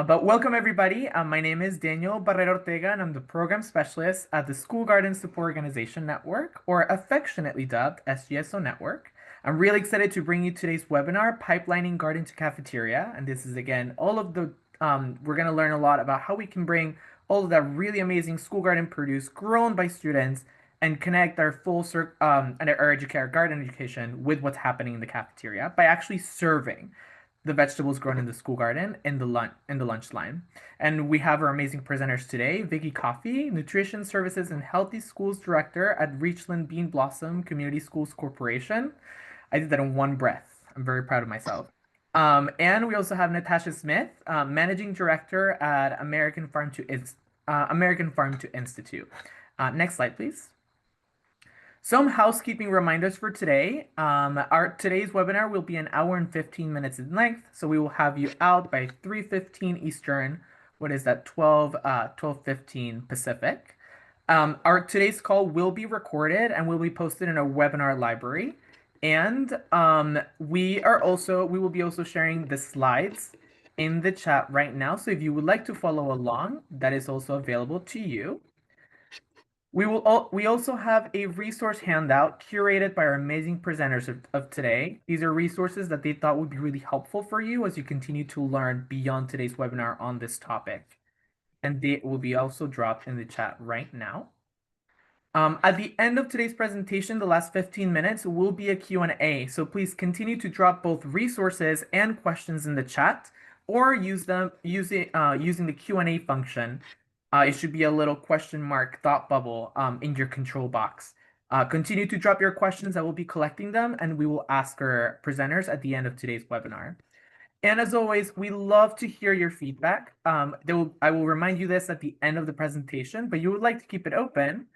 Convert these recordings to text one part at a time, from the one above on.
But welcome everybody. My name is Daniel Barrera Ortega, and I'm the program specialist at the School Garden Support Organization Network, or affectionately dubbed SGSO Network. I'm really excited to bring you today's webinar, Pipelining Garden to Cafeteria. And this is again all of the we're going to learn a lot about how we can bring all of that really amazing school garden produce grown by students and connect our and our garden education with what's happening in the cafeteria by actually serving the vegetables grown in the school garden in the lunch line. And we have our amazing presenters today, Vickie Coffey, Nutrition Services and Healthy Schools Director at Richland-Bean Blossom Community Schools Corporation. I did that in one breath. I'm very proud of myself. And we also have Natasha Smith, Managing Director at American Farm to Institute. Next slide, please. Some housekeeping reminders for today. Our today's webinar will be an hour and 15 minutes in length, so we will have you out by 3:15 Eastern. What is that? 12:15 Pacific. Our today's call will be recorded and will be posted in our webinar library. And we will be also sharing the slides in the chat right now. So if you would like to follow along, that is also available to you. We also have a resource handout curated by our amazing presenters of today. These are resources that they thought would be really helpful for you as you continue to learn beyond today's webinar on this topic. And they will be also dropped in the chat right now. At the end of today's presentation, the last 15 minutes will be a Q&A. So please continue to drop both resources and questions in the chat or use them using the Q&A function. It should be a little question mark thought bubble in your control box. Continue to drop your questions. I will be collecting them, and we will ask our presenters at the end of today's webinar. And as always, we love to hear your feedback. I will remind you this at the end of the presentation, but you would like to keep it open.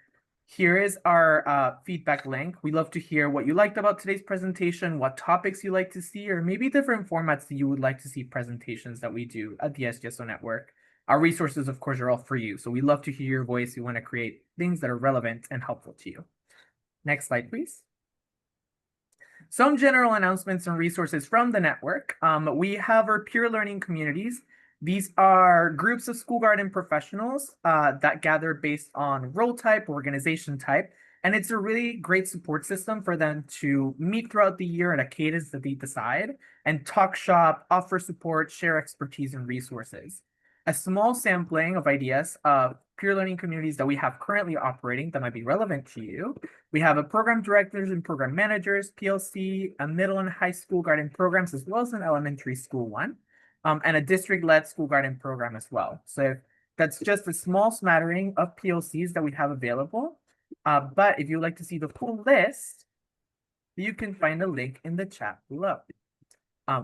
Here is our feedback link. We love to hear what you liked about today's presentation, what topics you like to see, or maybe different formats that you would like to see presentations that we do at the SGSO Network. Our resources, of course, are all for you. So we love to hear your voice. We want to create things that are relevant and helpful to you. Next slide, please. Some general announcements and resources from the network. We have our peer learning communities. These are groups of school garden professionals that gather based on role type, organization type, and it's a really great support system for them to meet throughout the year at a cadence that they decide and talk shop, offer support, share expertise and resources. A small sampling of ideas of peer learning communities that we have currently operating that might be relevant to you. We have a program directors and program managers, PLC, a middle and high school garden programs, as well as an elementary school one, and a district-led school garden program as well. So that's just a small smattering of PLCs that we have available. But if you'd like to see the full list, you can find a link in the chat below.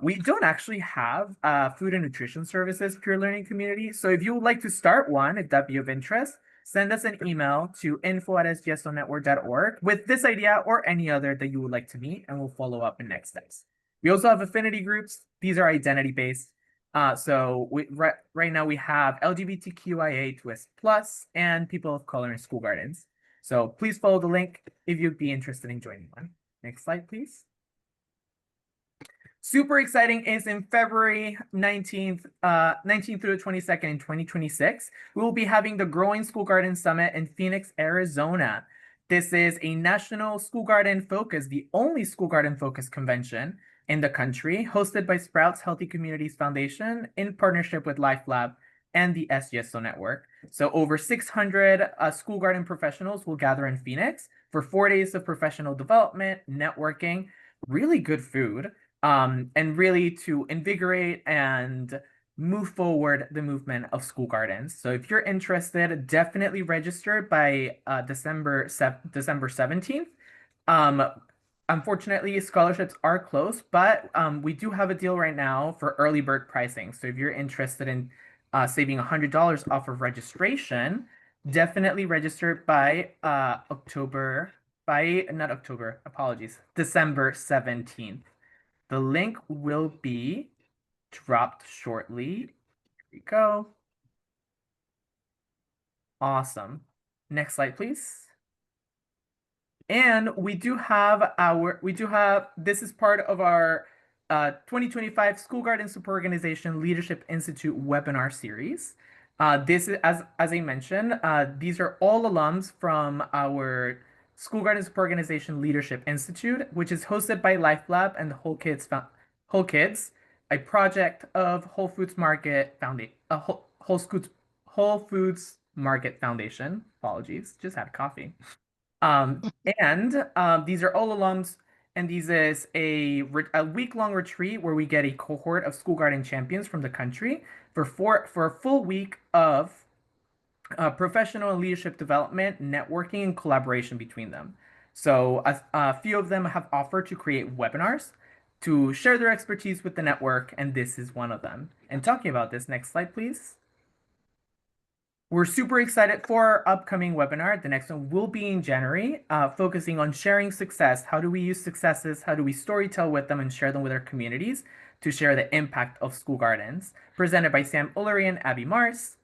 We don't actually have food and nutrition services peer learning community. So if you would like to start one, if that be of interest, send us an email to info@sgsonetwork.org with this idea or any other that you would like to meet, and we'll follow up in next steps. We also have affinity groups. These are identity-based. Right now we have LGBTQIA2S+ and people of color in school gardens. So please follow the link if you'd be interested in joining one. Next slide, please. Super exciting is in February 19th through the 22nd in 2026. We will be having the Growing School Garden Summit in Phoenix, Arizona. This is a national school garden focus, the only school garden focused convention in the country, hosted by Sprouts Healthy Communities Foundation in partnership with LifeLab and the SGSO Network. So over 600 school garden professionals will gather in Phoenix for 4 days of professional development, networking, really good food, and really to invigorate and move forward the movement of school gardens. So if you're interested, definitely register by December 17th. Unfortunately, scholarships are closed, but we do have a deal right now for early bird pricing. So if you're interested in saving $100 off of registration, definitely register by December 17th. The link will be dropped shortly. Here we go. Awesome. Next slide, please. And this is part of our 2025 School Garden Superorganization Leadership Institute webinar series. This is, as I mentioned, these are all alums from our School Garden Superorganization Leadership Institute, which is hosted by LifeLab and the Whole Kids, a project of Whole Foods Market Foundation, Whole Foods Market Foundation. Apologies, just had coffee. And these are all alums, and these is a week-long retreat where we get a cohort of school garden champions from the country for a full week of professional and leadership development, networking, and collaboration between them. So a few of them have offered to create webinars to share their expertise with the network, and this is one of them. And talking about this, next slide, please. We're super excited for our upcoming webinar. The next one will be in January, focusing on sharing success. How do we use successes? How do we storytell with them and share them with our communities to share the impact of school gardens? Presented by Sam Ullery and Abby Mars,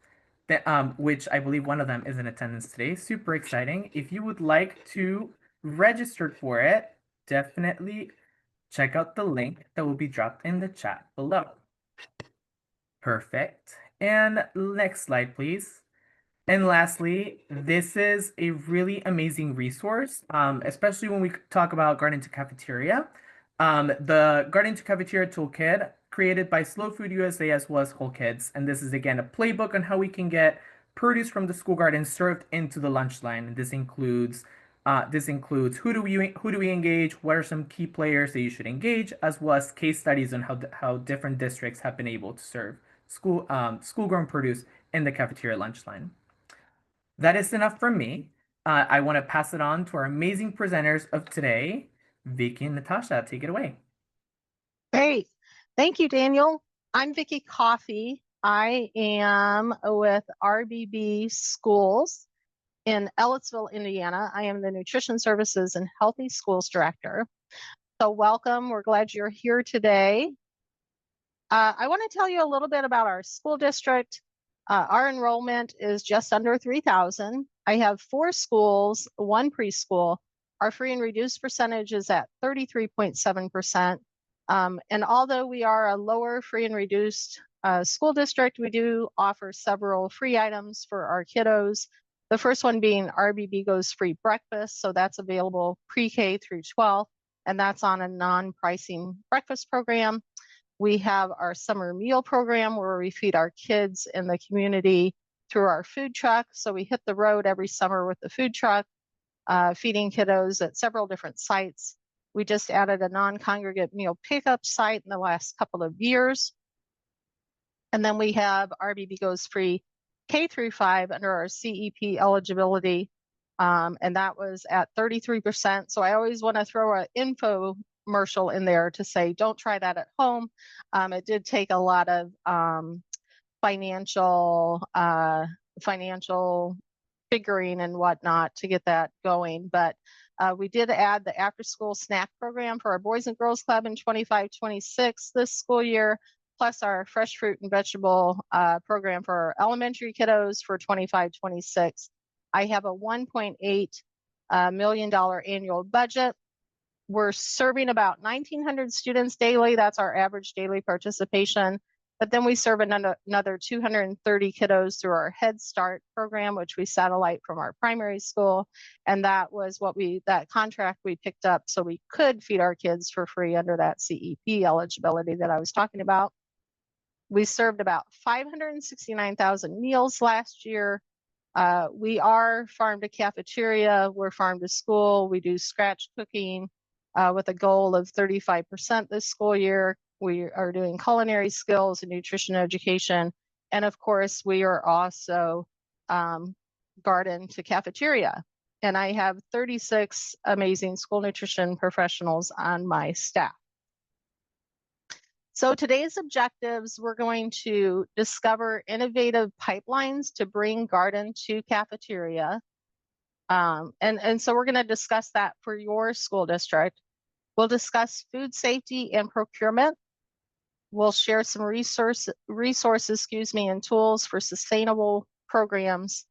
which I believe one of them is in attendance today. Super exciting. If you would like to register for it, definitely check out the link that will be dropped in the chat below. Perfect. And next slide, please. And lastly, this is a really amazing resource, especially when we talk about Garden to Cafeteria. The Garden to Cafeteria Toolkit created by Slow Food USA as well as Whole Kids. And this is, again, a playbook on how we can get produce from the school garden served into the lunch line. And this includes who do we engage, what are some key players that you should engage, as well as case studies on how different districts have been able to serve school-grown produce in the cafeteria lunch line. That is enough from me. I want to pass it on to our amazing presenters of today, Vickie and Natasha. Take it away. Great. Thank you, Daniel. I'm Vickie Coffey. I am with RBB Schools in Ellettsville, Indiana. I am the Nutrition Services and Healthy Schools Director. So welcome. We're glad you're here today. I want to tell you a little bit about our school district. Our enrollment is just under 3,000. I have 4 schools, 1 preschool. Our free and reduced percentage is at 33.7%. And although we are a lower free and reduced school district, we do offer several free items for our kiddos. The first one being RBB Goes Free Breakfast. So that's available pre-K through 12, and that's on a non-pricing breakfast program. We have our summer meal program where we feed our kids in the community through our food truck. So we hit the road every summer with the food truck, feeding kiddos at several different sites. We just added a non-congregate meal pickup site in the last couple of years. And then we have RBB Goes Free K through 5 under our CEP eligibility. And that was at 33%. So I always want to throw an infomercial in there to say, don't try that at home. It did take a lot of financial figuring and whatnot to get that going. But we did add the after school snack program for our Boys and Girls Club in 25-26 this school year, plus our fresh fruit and vegetable program for our elementary kiddos for 25-26. I have a $1.8 million annual budget. We're serving about 1,900 students daily. That's our average daily participation. But then we serve another 230 kiddos through our Head Start program, which we satellite from our primary school. And that was that contract we picked up so we could feed our kids for free under that CEP eligibility that I was talking about. We served about 569,000 meals last year. We are farm to cafeteria, we're farm to school. We do scratch cooking with a goal of 35% this school year. We are doing culinary skills and nutrition education. And of course, we are also garden to cafeteria. And I have 36 amazing school nutrition professionals on my staff. So today's objectives, we're going to discover innovative pipelines to bring garden to cafeteria. And so we're going to discuss that for your school district. We'll discuss food safety and procurement. We'll share some resources, and tools for sustainable programs,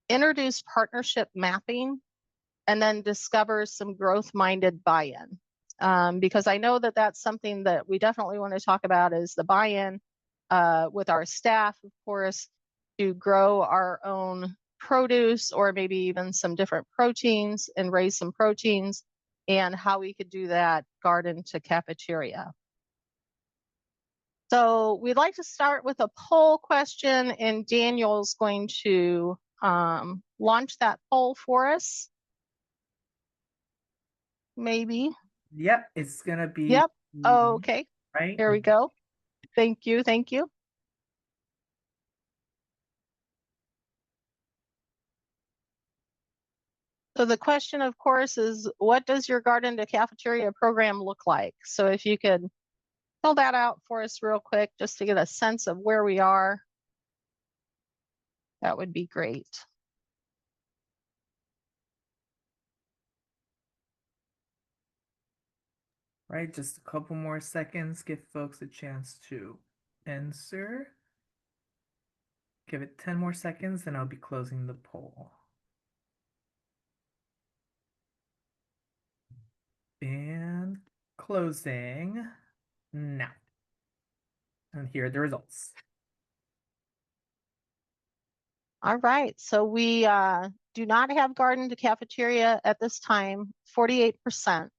introduce partnership mapping, and then discover some growth-minded buy-in. because I know that that's something that we definitely want to talk about is the buy-in with our staff, of course, to grow our own produce or maybe even some different proteins and raise some proteins, and how we could do that garden to cafeteria. So we'd like to start with a poll question, and Daniel's going to launch that poll for us. Maybe. Yep, it's gonna be. Yep. Oh, okay. Right. Here we go. Thank you. Thank you. So the question, of course, is what does your garden to cafeteria program look like? So if you could fill that out for us real quick, just to get a sense of where we are, that would be great. Right, just a couple more seconds, give folks a chance to answer. Give it 10 more seconds, and I'll be closing the poll. And closing now. And here are the results. All right, so we do not have garden to cafeteria at this time, 48%.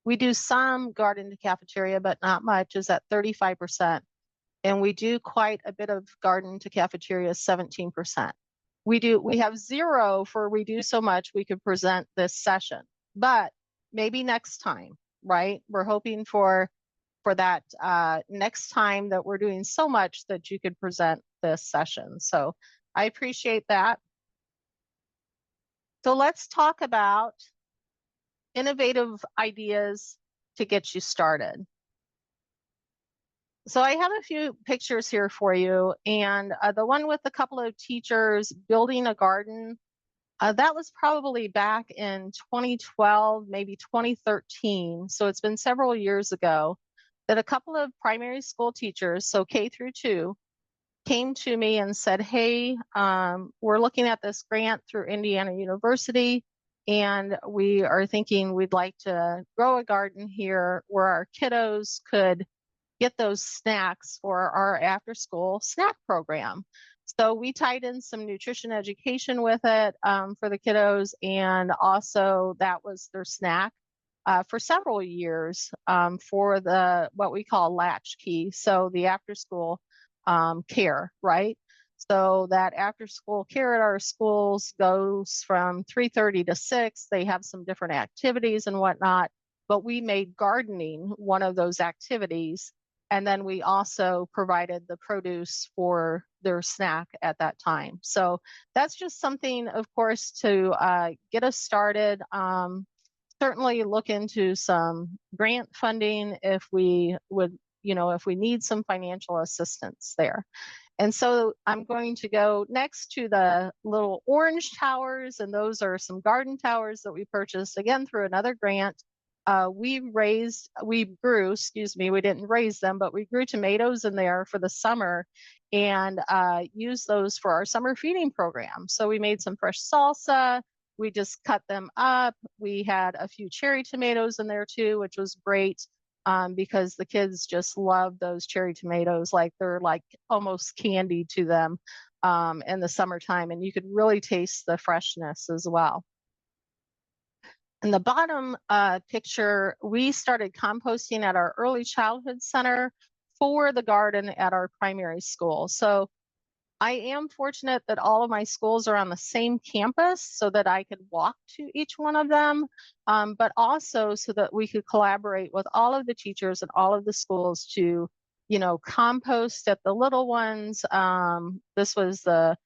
We do some garden to cafeteria, but not much, is at 35%. And we do quite a bit of garden to cafeteria, 17%. We have 0 for we do so much we could present this session, but maybe next time, right? We're hoping for that next time that we're doing so much that you could present this session. So I appreciate that. So let's talk about innovative ideas to get you started. So I have a few pictures here for you, and the one with a couple of teachers building a garden, that was probably back in 2012, maybe 2013. So it's been several years ago that a couple of primary school teachers, so K through 2, came to me and said, hey, we're looking at this grant through Indiana University, and we are thinking we'd like to grow a garden here where our kiddos could get those snacks for our after school snack program. So we tied in some nutrition education with it for the kiddos, and also that was their snack for several years for the what we call latchkey, so the after school care, right? So that after school care at our schools goes from 3:30 to 6. They have some different activities and whatnot, but we made gardening one of those activities. And then we also provided the produce for their snack at that time. So that's just something, of course, to get us started. Certainly look into some grant funding if we would, if we need some financial assistance there. And so I'm going to go next to the little orange towers, and those are some garden towers that we purchased, again, through another grant. We grew, we didn't raise them, but we grew tomatoes in there for the summer and used those for our summer feeding program. So we made some fresh salsa. We just cut them up. We had a few cherry tomatoes in there too, which was great because the kids just love those cherry tomatoes. Like they're like almost candy to them in the summertime, and you could really taste the freshness as well. In the bottom picture, we started composting at our early childhood center for the garden at our primary school. So I am fortunate that all of my schools are on the same campus so that I could walk to each one of them, but also so that we could collaborate with all of the teachers and all of the schools to, compost at the little ones. This was the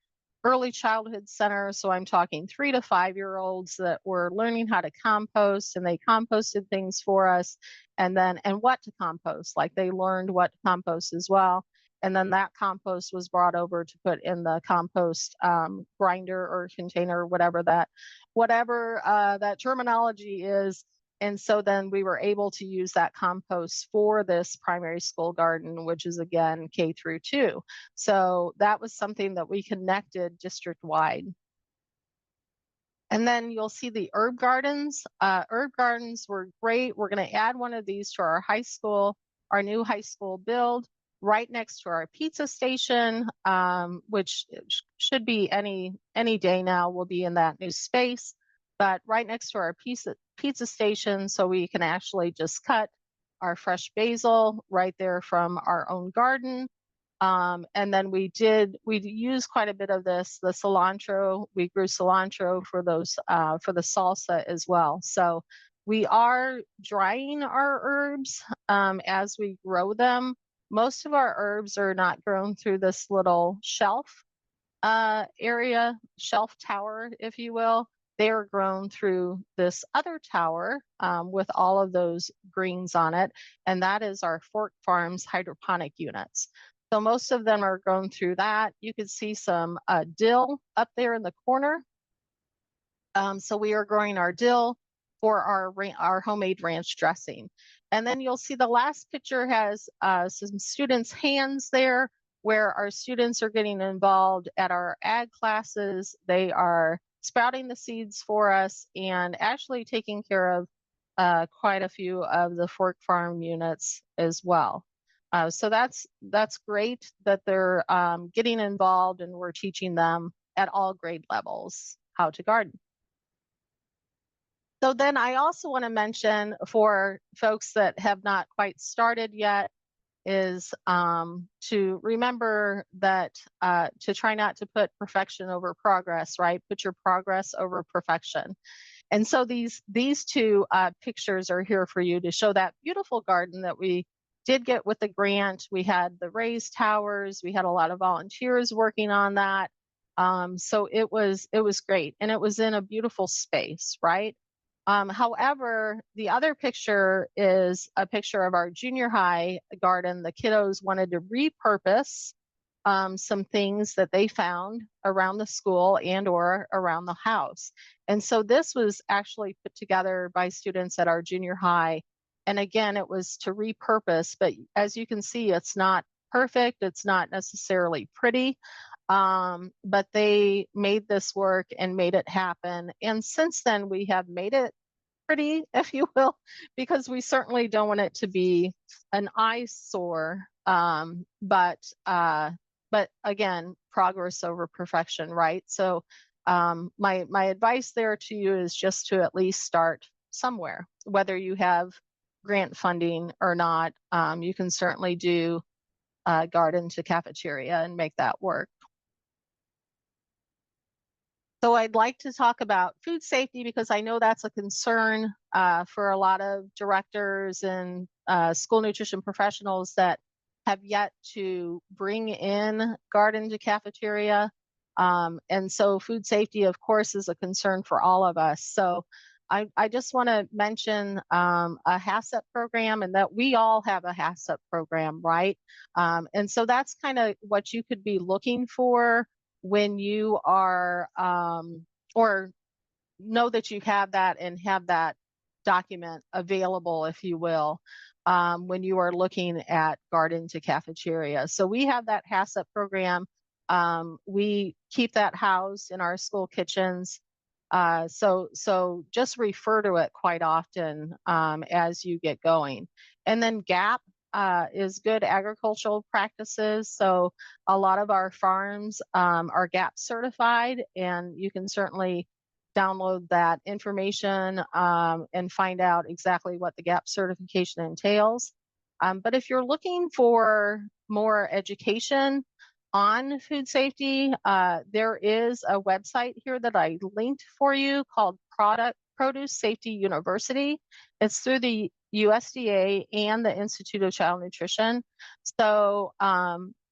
early childhood center, so I'm talking 3 to 5-year-olds that were learning how to compost, and they composted things for us, and what to compost, like they learned what to compost as well. And then that compost was brought over to put in the compost grinder or container, whatever that terminology is. And so then we were able to use that compost for this primary school garden, which is again K through 2. So that was something that we connected district wide. And then you'll see the herb gardens. Herb gardens were great. We're going to add one of these to our high school, our new high school build, right next to our pizza station, which should be any day now. We'll be in that new space, but right next to our pizza station, so we can actually just cut our fresh basil right there from our own garden. And then we used quite a bit of the cilantro. We grew cilantro for those, for the salsa as well. So we are drying our herbs, as we grow them. Most of our herbs are not grown through this little shelf, area, shelf tower, if you will. They are grown through this other tower, with all of those greens on it. And that is our Fork Farms hydroponic units. So most of them are grown through that. You can see some dill up there in the corner. So we are growing our dill for our homemade ranch dressing. And then you'll see the last picture has some students' hands there, where our students are getting involved at our ag classes. They are sprouting the seeds for us and actually taking care of quite a few of the Fork Farm units as well. So that's great that they're getting involved, and we're teaching them at all grade levels how to garden. So then I also want to mention, for folks that have not quite started yet, is to remember that to try not to put perfection over progress, right? Put your progress over perfection. And so these two pictures are here for you to show that beautiful garden that we did get with the grant. We had the raised towers. We had a lot of volunteers working on that. So it was great, and it was in a beautiful space, right? However, the other picture is a picture of our junior high garden. The kiddos wanted to repurpose some things that they found around the school and or around the house. And so this was actually put together by students at our junior high. And again, it was to repurpose, but as you can see, it's not perfect. It's not necessarily pretty, but they made this work and made it happen. And since then, we have made it pretty, if you will, because we certainly don't want it to be an eyesore. But again, progress over perfection, right? So my advice there to you is just to at least start somewhere, whether you have grant funding or not. You can certainly do garden to cafeteria and make that work. So I'd like to talk about food safety, because I know that's a concern for a lot of directors and school nutrition professionals that have yet to bring in garden to cafeteria. And so food safety, of course, is a concern for all of us. So I just want to mention a HACCP program, and that we all have a HACCP program, right? And so that's kind of what you could be looking for when you are, or know that you have that and have that document available, if you will, when you are looking at garden to cafeteria. So we have that HACCP program. We keep that housed in our school kitchens. So just refer to it quite often as you get going. And then GAP is good agricultural practices. So a lot of our farms are GAP certified, and you can certainly download that information and find out exactly what the GAP certification entails. But if you're looking for more education on food safety, there is a website here that I linked for you called Produce Safety University. It's through the USDA and the Institute of Child Nutrition. So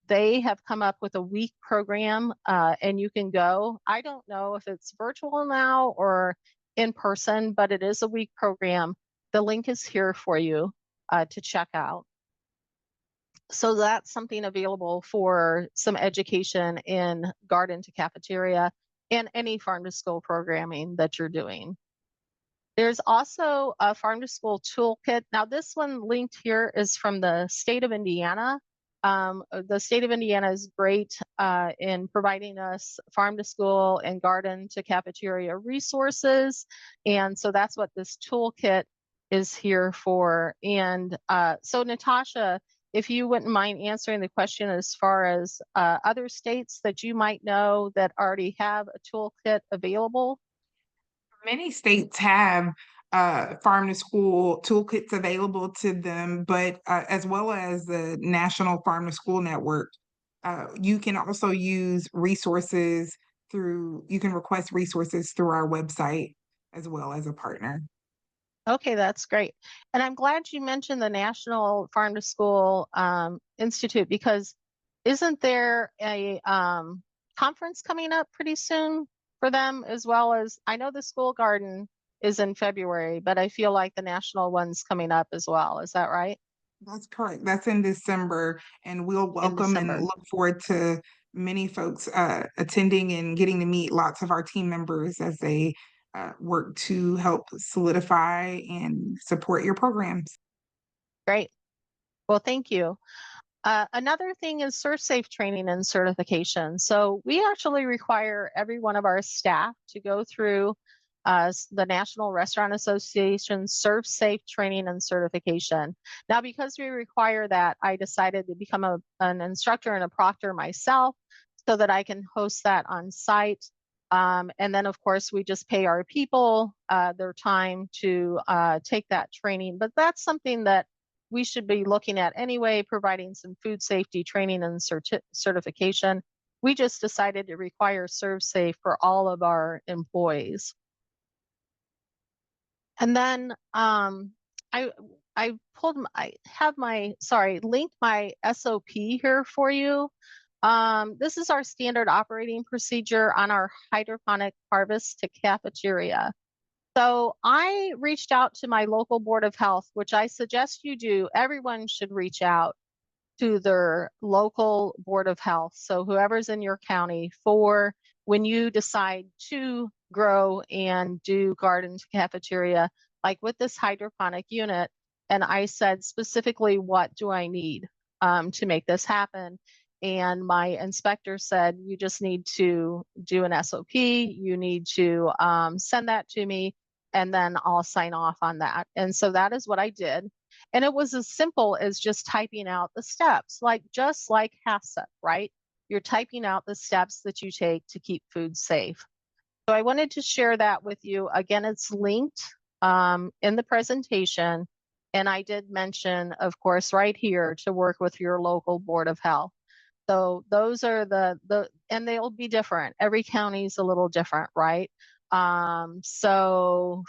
they have come up with a week program, and you can go. I don't know if it's virtual now or in person, but it is a week program. The link is here for you to check out. So that's something available for some education in garden to cafeteria and any farm to school programming that you're doing. There's also a farm to school toolkit. Now this one linked here is from the state of Indiana. The state of Indiana is great in providing us farm to school and garden to cafeteria resources. And so that's what this toolkit is here for. And so Natasha, if you wouldn't mind answering the question as far as other states that you might know that already have a toolkit available. Many states have farm to school toolkits available to them, but as well as the National Farm to School Network, you can also use resources you can request resources through our website as well as a partner. Okay, that's great. And I'm glad you mentioned the National Farm to School Institute, because isn't there a conference coming up pretty soon for them, as well as, I know the school garden is in February, but I feel like the national one's coming up as well. Is that right? That's correct. That's in December, and we'll In welcome and December. look forward to many folks attending and getting to meet lots of our team members as they work to help solidify and support your programs. Great. Well, thank you. Another thing is ServSafe training and certification. So we actually require every one of our staff to go through the National Restaurant Association ServSafe training and certification. Now, because we require that, I decided to become an instructor and a proctor myself so that I can host that on site. And then, of course, we just pay our people their time to take that training. But that's something that we should be looking at anyway, providing some food safety training and certification. We just decided to require ServSafe for all of our employees. And then I linked my SOP here for you. This is our standard operating procedure on our hydroponic harvest to cafeteria. So I reached out to my local board of health, which I suggest you do. Everyone should reach out to their local board of health. So whoever's in your county, for when you decide to grow and do garden to cafeteria, like with this hydroponic unit. And I said specifically, what do I need to make this happen? And my inspector said, you just need to do an SOP. You need to send that to me, and then I'll sign off on that. And so that is what I did. And it was as simple as just typing out the steps, just like HACCP, right? You're typing out the steps that you take to keep food safe. So I wanted to share that with you. Again, it's linked in the presentation. And I did mention, of course, right here to work with your local board of health. So those are and they'll be different. Every county is a little different, right? So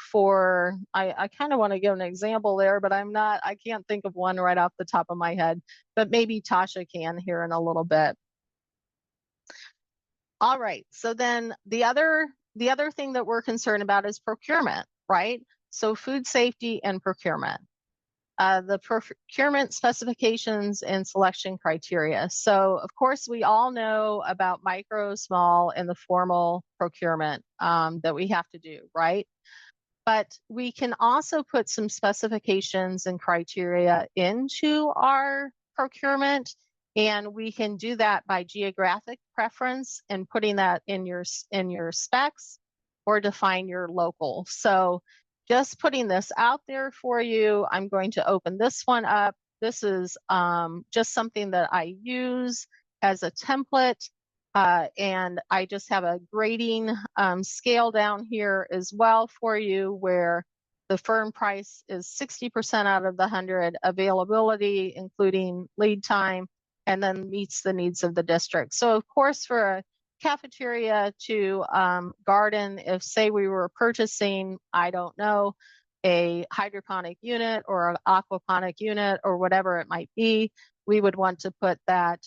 I kind of want to give an example there, but I can't think of one right off the top of my head, but maybe Tasha can here in a little bit. All right, so then the other thing that we're concerned about is procurement, right? So food safety and procurement. The procurement specifications and selection criteria. So of course, we all know about micro, small, and the formal procurement that we have to do, right? But we can also put some specifications and criteria into our procurement, and we can do that by geographic preference and putting that in your specs, or define your local. So just putting this out there for you. I'm going to open this one up. This is just something that I use as a template. And I just have a grading scale down here as well for you, where the firm price is 60% out of the 100, availability, including lead time, and then meets the needs of the district. So of course, for a cafeteria to garden, if say we were purchasing, I don't know, a hydroponic unit or an aquaponic unit or whatever it might be, we would want to put that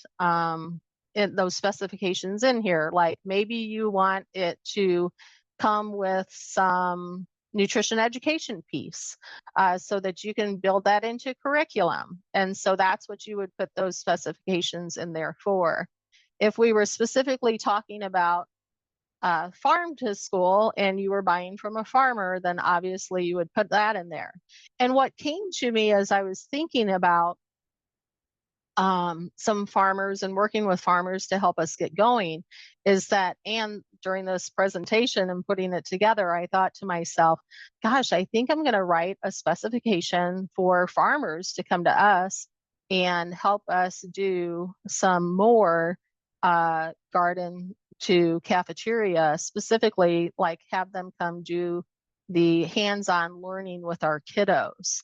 in those specifications in here. Like maybe you want it to come with some nutrition education piece so that you can build that into curriculum. And so that's what you would put those specifications in there for. If we were specifically talking about farm to school and you were buying from a farmer, then obviously you would put that in there. And what came to me as I was thinking about some farmers and working with farmers to help us get going is that, and during this presentation and putting it together, I thought to myself, gosh, I think I'm going to write a specification for farmers to come to us and help us do some more garden to cafeteria, specifically like have them come do the hands-on learning with our kiddos.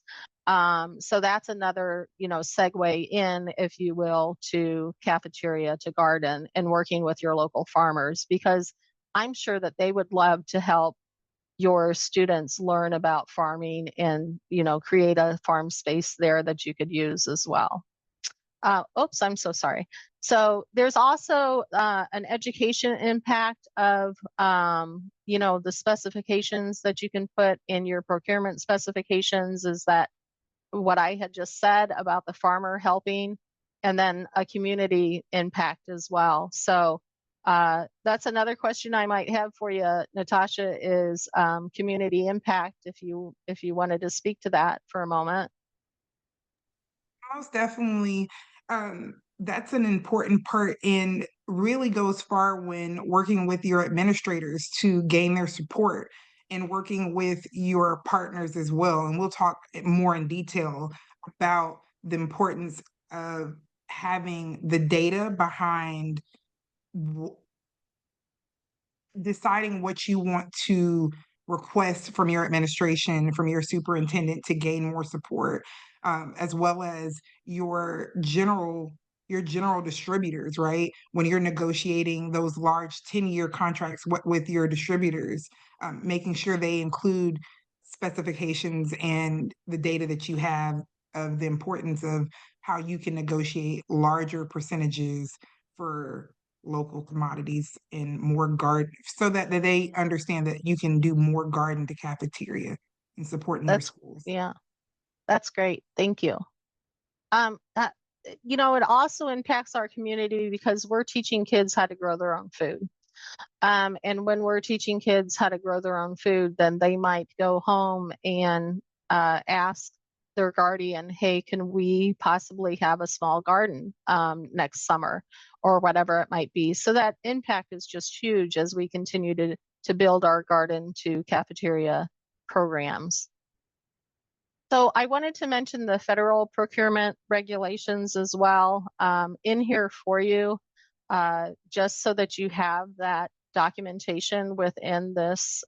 So that's another, segue in, if you will, to cafeteria to garden and working with your local farmers, because I'm sure that they would love to help your students learn about farming and, create a farm space there that you could use as well. Oops, I'm so sorry. So there's also an education impact of, the specifications that you can put in your procurement specifications is that what I had just said about the farmer helping, and then a community impact as well. So that's another question I might have for you, Natasha, is community impact, if you wanted to speak to that for a moment. Most definitely. That's an important part and really goes far when working with your administrators to gain their support and working with your partners as well. And we'll talk more in detail about the importance of having the data behind deciding what you want to request from your administration, from your superintendent to gain more support, as well as your general distributors, right? When you're negotiating those large 10-year contracts with your distributors, making sure they include specifications and the data that you have of the importance of how you can negotiate larger percentages for local commodities and more garden, so that they understand that you can do more garden to cafeteria and supporting their schools. Yeah, that's great. Thank you. It also impacts our community because we're teaching kids how to grow their own food. And when we're teaching kids how to grow their own food, then they might go home and ask their guardian, hey, can we possibly have a small garden next summer, or whatever it might be. So that impact is just huge as we continue to build our garden to cafeteria programs. So I wanted to mention the federal procurement regulations as well in here for you, just so that you have that documentation within this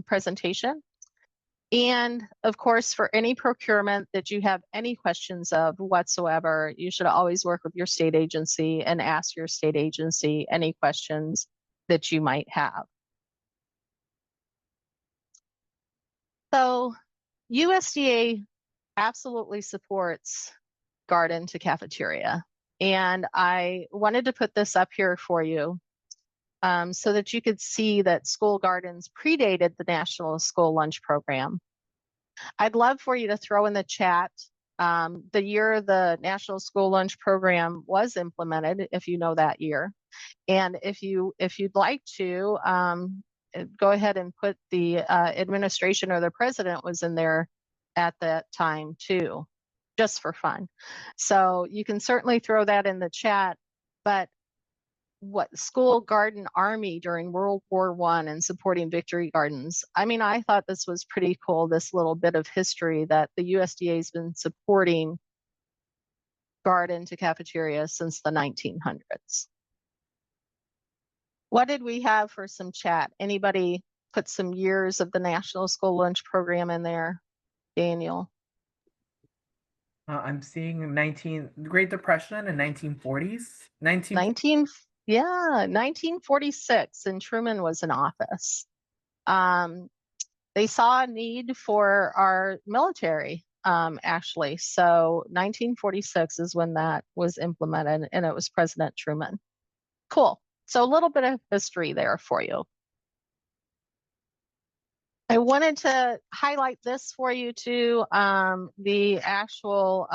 presentation. And of course, for any procurement that you have any questions of whatsoever, you should always work with your state agency and ask your state agency any questions that you might have. So USDA absolutely supports garden to cafeteria. And I wanted to put this up here for you so that you could see that school gardens predated the National School Lunch Program. I'd love for you to throw in the chat the year the National School Lunch Program was implemented, if you know that year. And if you'd like to, go ahead and put the administration or the president was in there at that time too, just for fun. So you can certainly throw that in the chat. But what School Garden Army during World War I and supporting Victory Gardens. I mean, I thought this was pretty cool, this little bit of history that the USDA has been supporting garden to cafeteria since the 1900s. What did we have for some chat? Anybody put some years of the National School Lunch Program in there? Daniel? I'm seeing Great Depression in 1940s. 1946, and Truman was in office. They saw a need for our military, actually. So 1946 is when that was implemented, and it was President Truman. Cool. So a little bit of history there for you. I wanted to highlight this for you too, the actual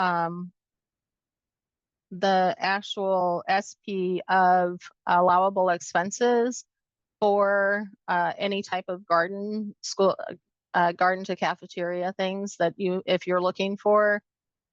SP of allowable expenses for any type of garden to cafeteria things that if you're looking for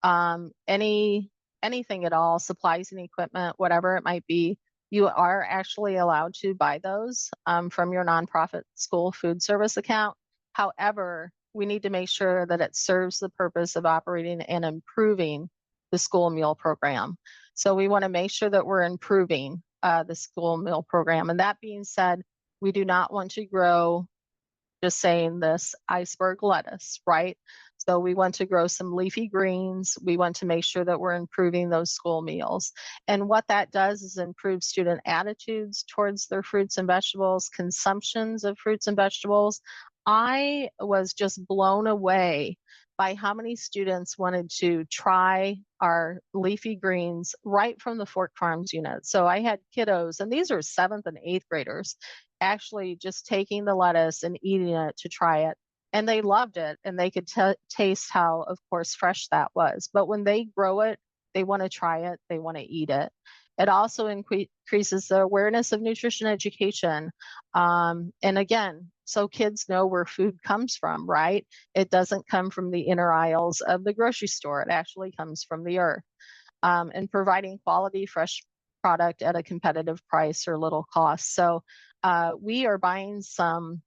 any anything at all, supplies and equipment, whatever it might be, you are actually allowed to buy those from your nonprofit school food service account. However, we need to make sure that it serves the purpose of operating and improving the school meal program. So we want to make sure that we're improving the school meal program. And that being said, we do not want to grow, just saying this, iceberg lettuce, right? So we want to grow some leafy greens. We want to make sure that we're improving those school meals. And what that does is improve student attitudes towards their fruits and vegetables, consumptions of fruits and vegetables. I was just blown away by how many students wanted to try our leafy greens right from the Fork Farms unit. So I had kiddos, and these are 7th and 8th graders, actually just taking the lettuce and eating it to try it. And they loved it, and they could taste how, of course, fresh that was. But when they grow it, they want to try it, they want to eat it. It also increases the awareness of nutrition education. And again, so kids know where food comes from, right? It doesn't come from the inner aisles of the grocery store. It actually comes from the earth. And providing quality, fresh product at a competitive price or little cost. So we are buying some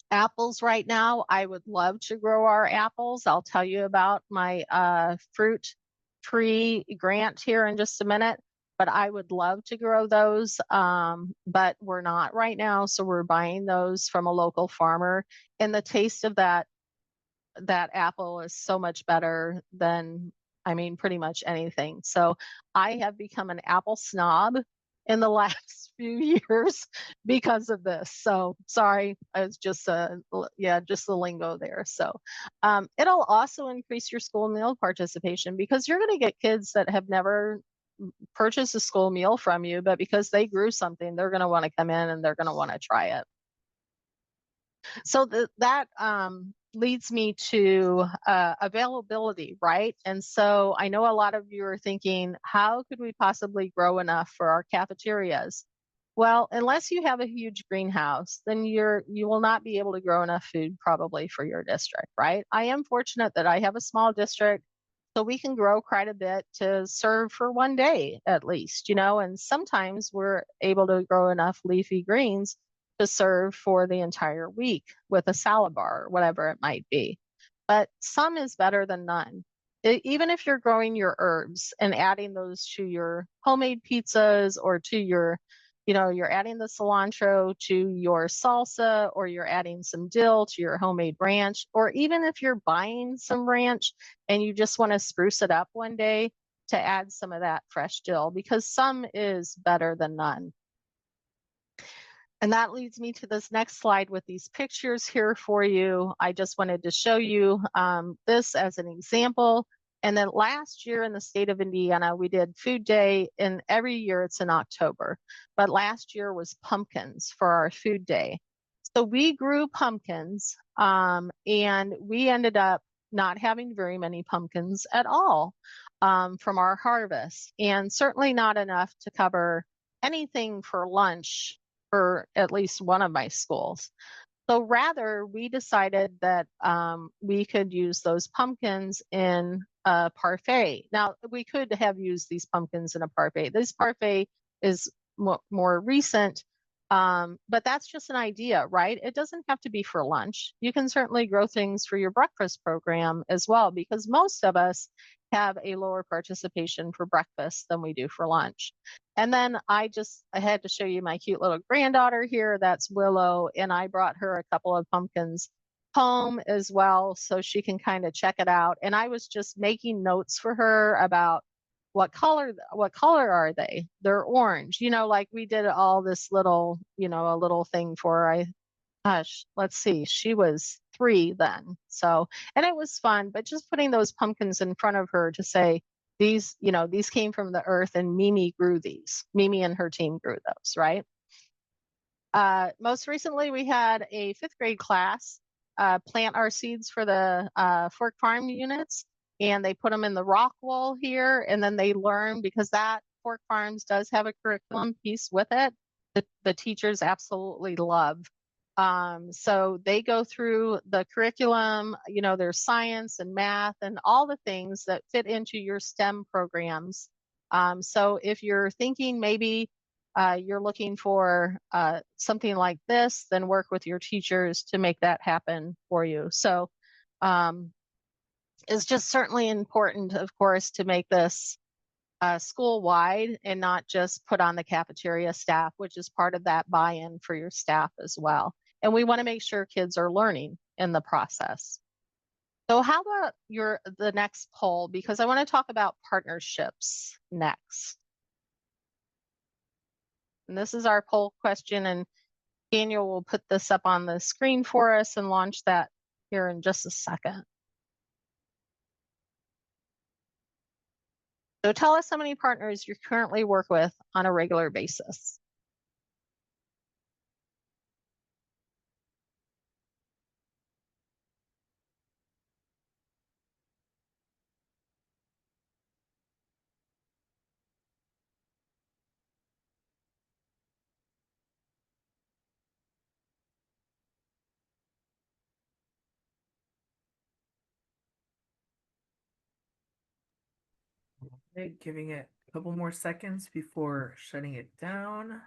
apples right now. I would love to grow our apples. I'll tell you about my fruit tree grant here in just a minute, but I would love to grow those. But we're not right now. So we're buying those from a local farmer, and the taste of that apple is so much better than, I mean, pretty much anything. So I have become an apple snob in the last few years because of this. So sorry, it's just just the lingo there. So it'll also increase your school meal participation, because you're going to get kids that have never purchased a school meal from you, but because they grew something, they're going to want to come in and they're going to want to try it. So that leads me to availability, right? And so I know a lot of you are thinking, how could we possibly grow enough for our cafeterias? Well, unless you have a huge greenhouse, then you will not be able to grow enough food probably for your district, right? I am fortunate that I have a small district, so we can grow quite a bit to serve for one day at least, and sometimes we're able to grow enough leafy greens to serve for the entire week with a salad bar or whatever it might be. But some is better than none. Even if you're growing your herbs and adding those to your homemade pizzas, or to your, you're adding the cilantro to your salsa, or you're adding some dill to your homemade ranch, or even if you're buying some ranch and you just want to spruce it up one day, to add some of that fresh dill, because some is better than none. And that leads me to this next slide with these pictures here for you. I just wanted to show you this as an example. And then last year in the state of Indiana, we did Food Day, and every year it's in October. But last year was pumpkins for our Food Day. So we grew pumpkins, and we ended up not having very many pumpkins at all from our harvest, and certainly not enough to cover anything for lunch for at least one of my schools. So rather, we decided that we could use those pumpkins in a parfait. Now, we could have used these pumpkins in a parfait. This parfait is more recent, but that's just an idea, right? It doesn't have to be for lunch. You can certainly grow things for your breakfast program as well, because most of us have a lower participation for breakfast than we do for lunch. And then I had to show you my cute little granddaughter here. That's Willow. And I brought her a couple of pumpkins home as well, so she can kind of check it out. And I was just making notes for her about what color are they? They're orange. Like we did all this little, a little thing for her. Gosh, let's see, she was 3 then. So, and it was fun, but just putting those pumpkins in front of her to say, these came from the earth, and Mimi grew these. Mimi and her team grew those, right? Most recently, we had a 5th grade class plant our seeds for the Fork Farm units, and they put them in the rock wall here, and then they learn, because that Fork Farms does have a curriculum piece with it. The teachers absolutely love So they go through the curriculum, you know, there's science and math and all the things that fit into your STEM programs. So if you're thinking maybe you're looking for something like this, then work with your teachers to make that happen for you. So it's just certainly important, of course, to make this school-wide and not just put on the cafeteria staff, which is part of that buy-in for your staff as well. And we want to make sure kids are learning in the process. So how about the next poll? Because I want to talk about partnerships next. And this is our poll question, and Daniel will put this up on the screen for us and launch that here in just a second. So tell us how many partners you currently work with on a regular basis. Okay, giving it a couple more seconds before shutting it down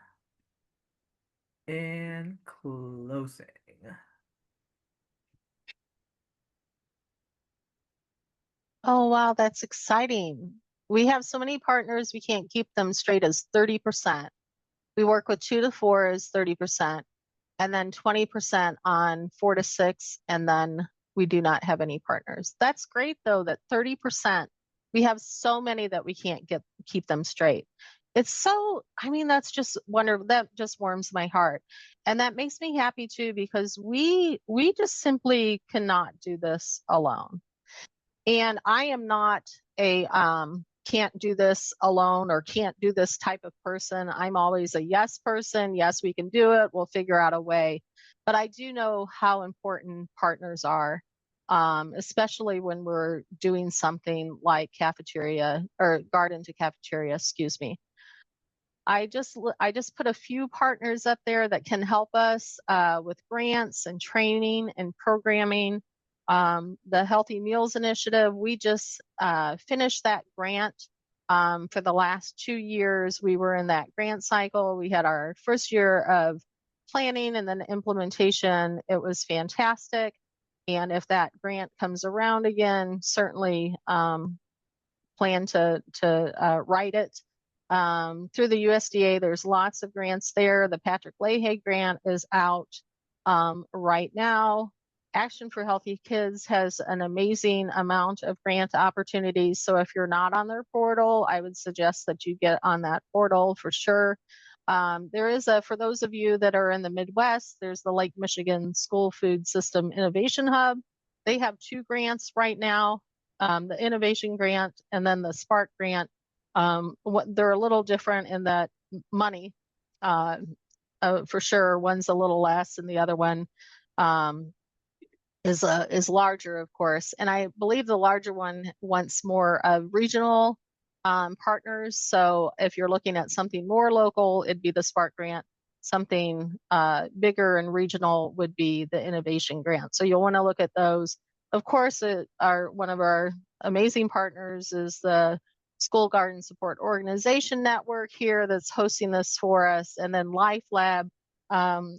and closing. Oh, wow, that's exciting. We have so many partners, we can't keep them straight as 30%. We work with 2 to 4 is 30%, and then 20% on 4 to 6, and then we do not have any partners. That's great though, that 30%. We have so many that we can't keep them straight. It's so, I mean, that's just wonderful. That just warms my heart. And that makes me happy too, because we just simply cannot do this alone. And I am not a can't do this alone or can't do this type of person. I'm always a yes person. Yes, we can do it. We'll figure out a way. But I do know how important partners are, especially when we're doing something like cafeteria or garden to cafeteria, excuse me. I just put a few partners up there that can help us with grants and training and programming. The Healthy Meals Initiative, we just finished that grant for the last 2 years. We were in that grant cycle. We had our first year of planning and then implementation. It was fantastic. And if that grant comes around again, certainly plan to write it. Through the USDA, there's lots of grants there. The Patrick Leahy grant is out right now. Action for Healthy Kids has an amazing amount of grant opportunities. So if you're not on their portal, I would suggest that you get on that portal for sure. There is for those of you that are in the Midwest, there's the Lake Michigan School Food System Innovation Hub. They have 2 grants right now, the Innovation Grant and then the Spark Grant. They're a little different in that money, for sure. One's a little less and the other one is larger, of course. And I believe the larger one wants more regional partners. So if you're looking at something more local, it'd be the Spark Grant. Something bigger and regional would be the Innovation Grant. So you'll want to look at those. Of course, one of our amazing partners is the School Garden Support Organization-Network here that's hosting this for us. And then Life Lab,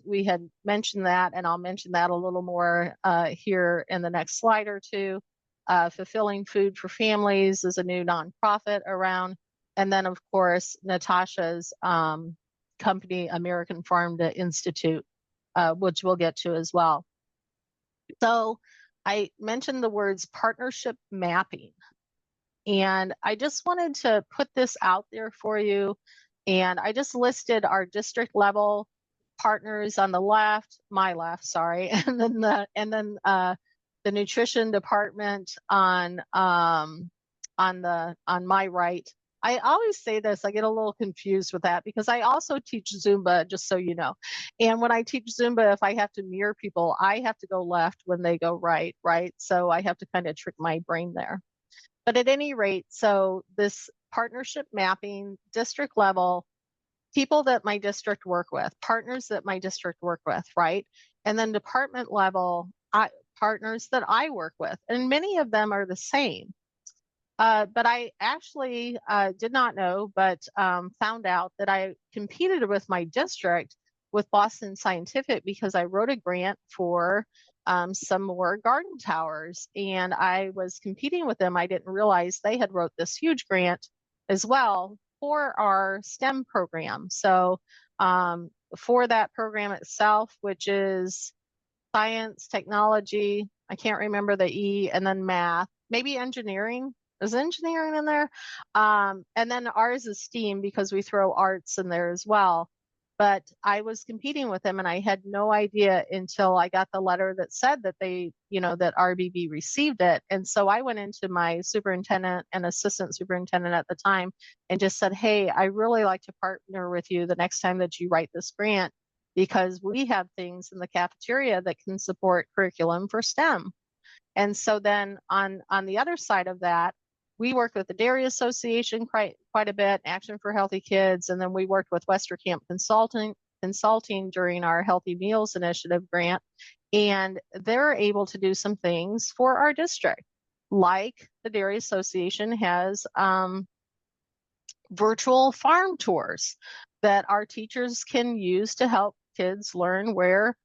we had mentioned that, and I'll mention that a little more here in the next slide or two. Fulfilling Food for Families is a new nonprofit around. And then, of course, Natasha's company, American Farm to Institute, which we'll get to as well. So I mentioned the words partnership mapping. And I just wanted to put this out there for you. And I just listed our district level partners on the left, my left, sorry, and then the nutrition department on my right. I always say this, I get a little confused with that because I also teach Zumba, just so you know. And when I teach Zumba, if I have to mirror people, I have to go left when they go right? So I have to kind of trick my brain there. But at any rate, so this partnership mapping, district level, people that my district work with, partners that my district work with, right? And then department level partners that I work with, and many of them are the same. But I actually did not know, but found out that I competed with my district with Boston Scientific because I wrote a grant for some more garden towers, and I was competing with them. I didn't realize they had wrote this huge grant as well for our STEM program. So for that program itself, which is science, technology, I can't remember the E, and then math, maybe engineering. Is engineering in there? And then ours is STEAM because we throw arts in there as well. But I was competing with them and I had no idea until I got the letter that said that they, that RBB received it. And so I went into my superintendent and assistant superintendent at the time and just said, hey, I really like to partner with you the next time that you write this grant, because we have things in the cafeteria that can support curriculum for STEM. And so then on the other side of that, we worked with the Dairy Association quite a bit, Action for Healthy Kids, and then we worked with Westerkamp Consulting during our Healthy Meals Initiative grant, and they're able to do some things for our district, like the Dairy Association has virtual farm tours that our teachers can use to help kids learn where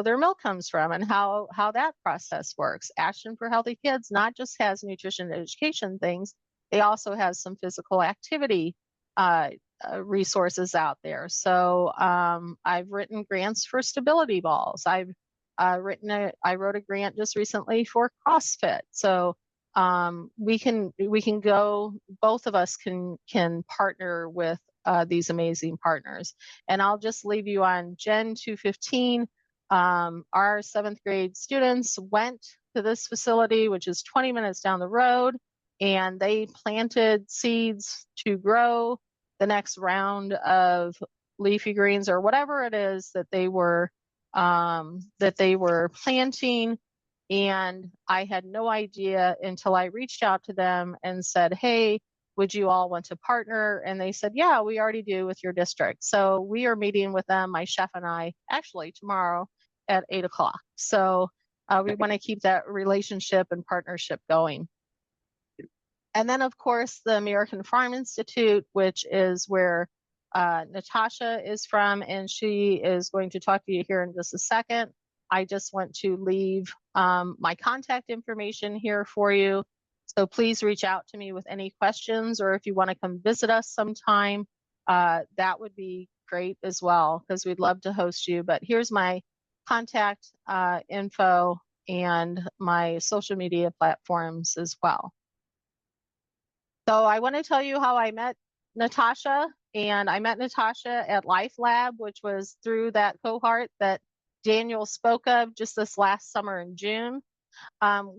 their milk comes from and how that process works. Action for Healthy Kids not just has nutrition and education things, they also have some physical activity resources out there. So I've written grants for stability balls. I wrote a grant just recently for CrossFit. So we can go, both of us can partner with these amazing partners. And I'll just leave you on Gen 215. Our 7th grade students went to this facility, which is 20 minutes down the road, and they planted seeds to grow the next round of leafy greens or whatever it is that they were planting. And I had no idea until I reached out to them and said, hey, would you all want to partner? And they said, yeah, we already do with your district. So we are meeting with them, my chef and I, actually tomorrow at 8:00. So we want to keep that relationship and partnership going. And then, of course, the American Farm Institute, which is where Natasha is from, and she is going to talk to you here in just a second. I just want to leave my contact information here for you. So please reach out to me with any questions, or if you want to come visit us sometime, that would be great as well, because we'd love to host you. But here's my contact info and my social media platforms as well. So I want to tell you how I met Natasha, and I met Natasha at Life Lab, which was through that cohort that Daniel spoke of just this last summer in June.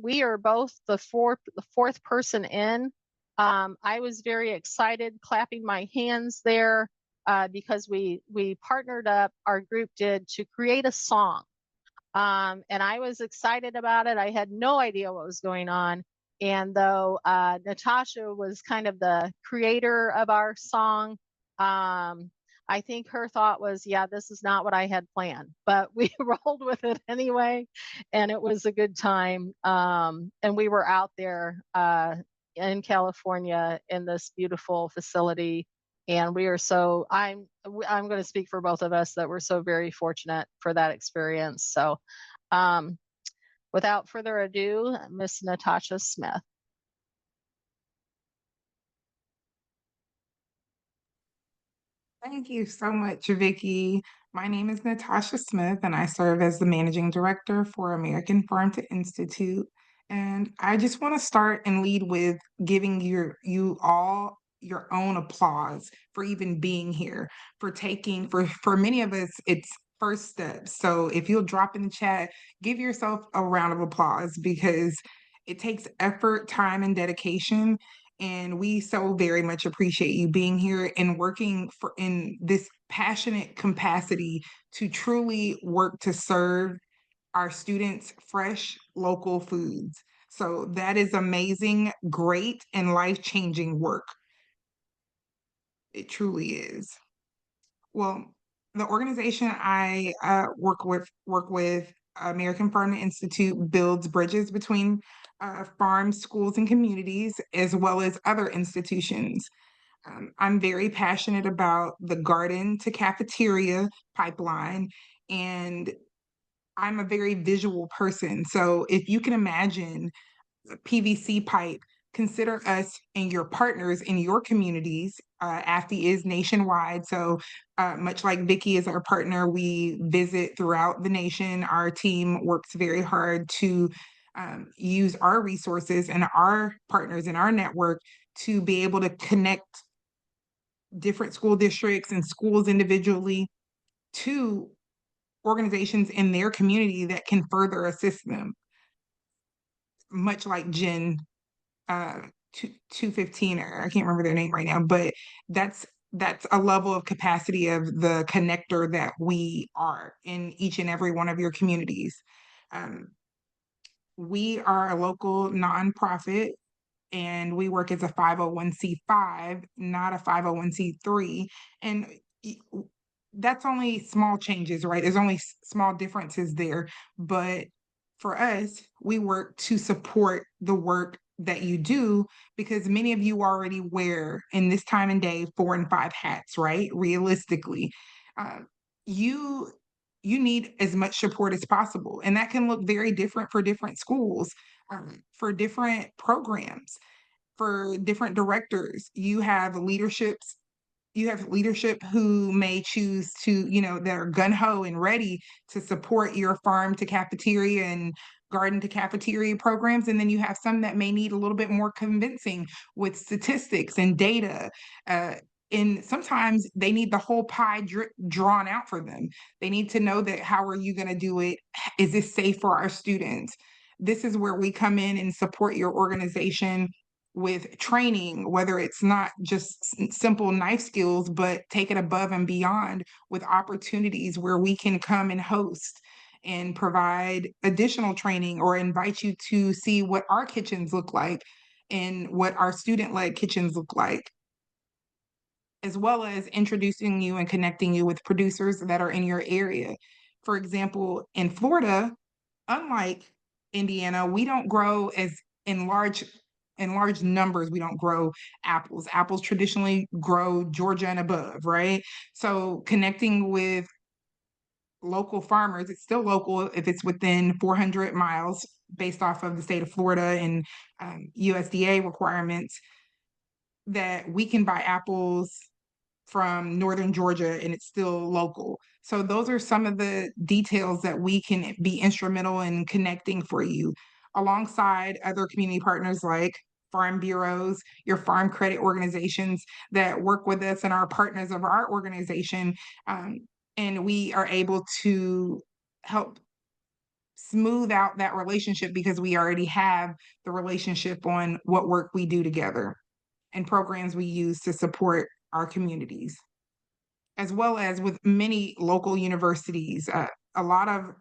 We are both the fourth person in. I was very excited, clapping my hands there because we partnered up, our group did, to create a song. And I was excited about it. I had no idea what was going on. And though Natasha was kind of the creator of our song, I think her thought was, yeah, this is not what I had planned, but we rolled with it anyway, and it was a good time. And we were out there in California in this beautiful facility, and we are so, I'm going to speak for both of us that we're so very fortunate for that experience. So without further ado, Miss Natasha Smith. Thank you so much, Vickie. My name is Natasha Smith, and I serve as the Managing Director for American Farm to Institute. And I just want to start and lead with giving you all your own applause for even being here, for taking, for many of us, it's first steps. So if you'll drop in the chat, give yourself a round of applause, because it takes effort, time, and dedication. And we so very much appreciate you being here and working in this passionate capacity to truly work to serve our students fresh local foods. So that is amazing, great, and life-changing work. It truly is. Well, The organization I work with, American Farm Institute, builds bridges between farms, schools, and communities, as well as other institutions. I'm very passionate about the garden to cafeteria pipeline, and I'm a very visual person. So if you can imagine PVC pipe, consider us and your partners in your communities. AFI is nationwide, so much like Vickie is our partner, we visit throughout the nation. Our team works very hard to use our resources and our partners in our network to be able to connect different school districts and schools individually to organizations in their community that can further assist them, much like Gen 215, or I can't remember their name right now, but that's a level of capacity of the connector that we are in each and every one of your communities. We are a local nonprofit, and we work as a 501c5, not a 501c3. And that's only small changes, right? There's only small differences there. But for us, we work to support the work that you do, because many of you already wear in this time and day 4 and 5 hats, right? Realistically, uh, you you need as much support as possible, and that can look very different for different schools, for different programs, for different directors. You have leadership who may choose to, that are gun ho and ready to support your farm to cafeteria and garden to cafeteria programs. And then you have some that may need a little bit more convincing with statistics and data. And sometimes they need the whole pie drawn out for them. They need to know that, how are you going to do it? Is this safe for our students? This is where we come in and support your organization with training, whether it's not just simple knife skills, but take it above and beyond with opportunities where we can come and host and provide additional training, or invite you to see what our kitchens look like and what our student-led kitchens look like, as well as introducing you and connecting you with producers that are in your area. For example, in Florida, unlike Indiana, we don't grow as in large numbers. We don't grow apples. Apples traditionally grow Georgia and above, right? So connecting with local farmers, it's still local if it's within 400 miles based off of the state of Florida and USDA requirements, that we can buy apples from northern Georgia and it's still local. So those are some of the details that we can be instrumental in connecting for you, alongside other community partners like farm bureaus, your farm credit organizations that work with us and are partners of our organization. And we are able to help smooth out that relationship, because we already have the relationship on what work we do together and programs we use to support our communities, as well as with many local universities. A lot of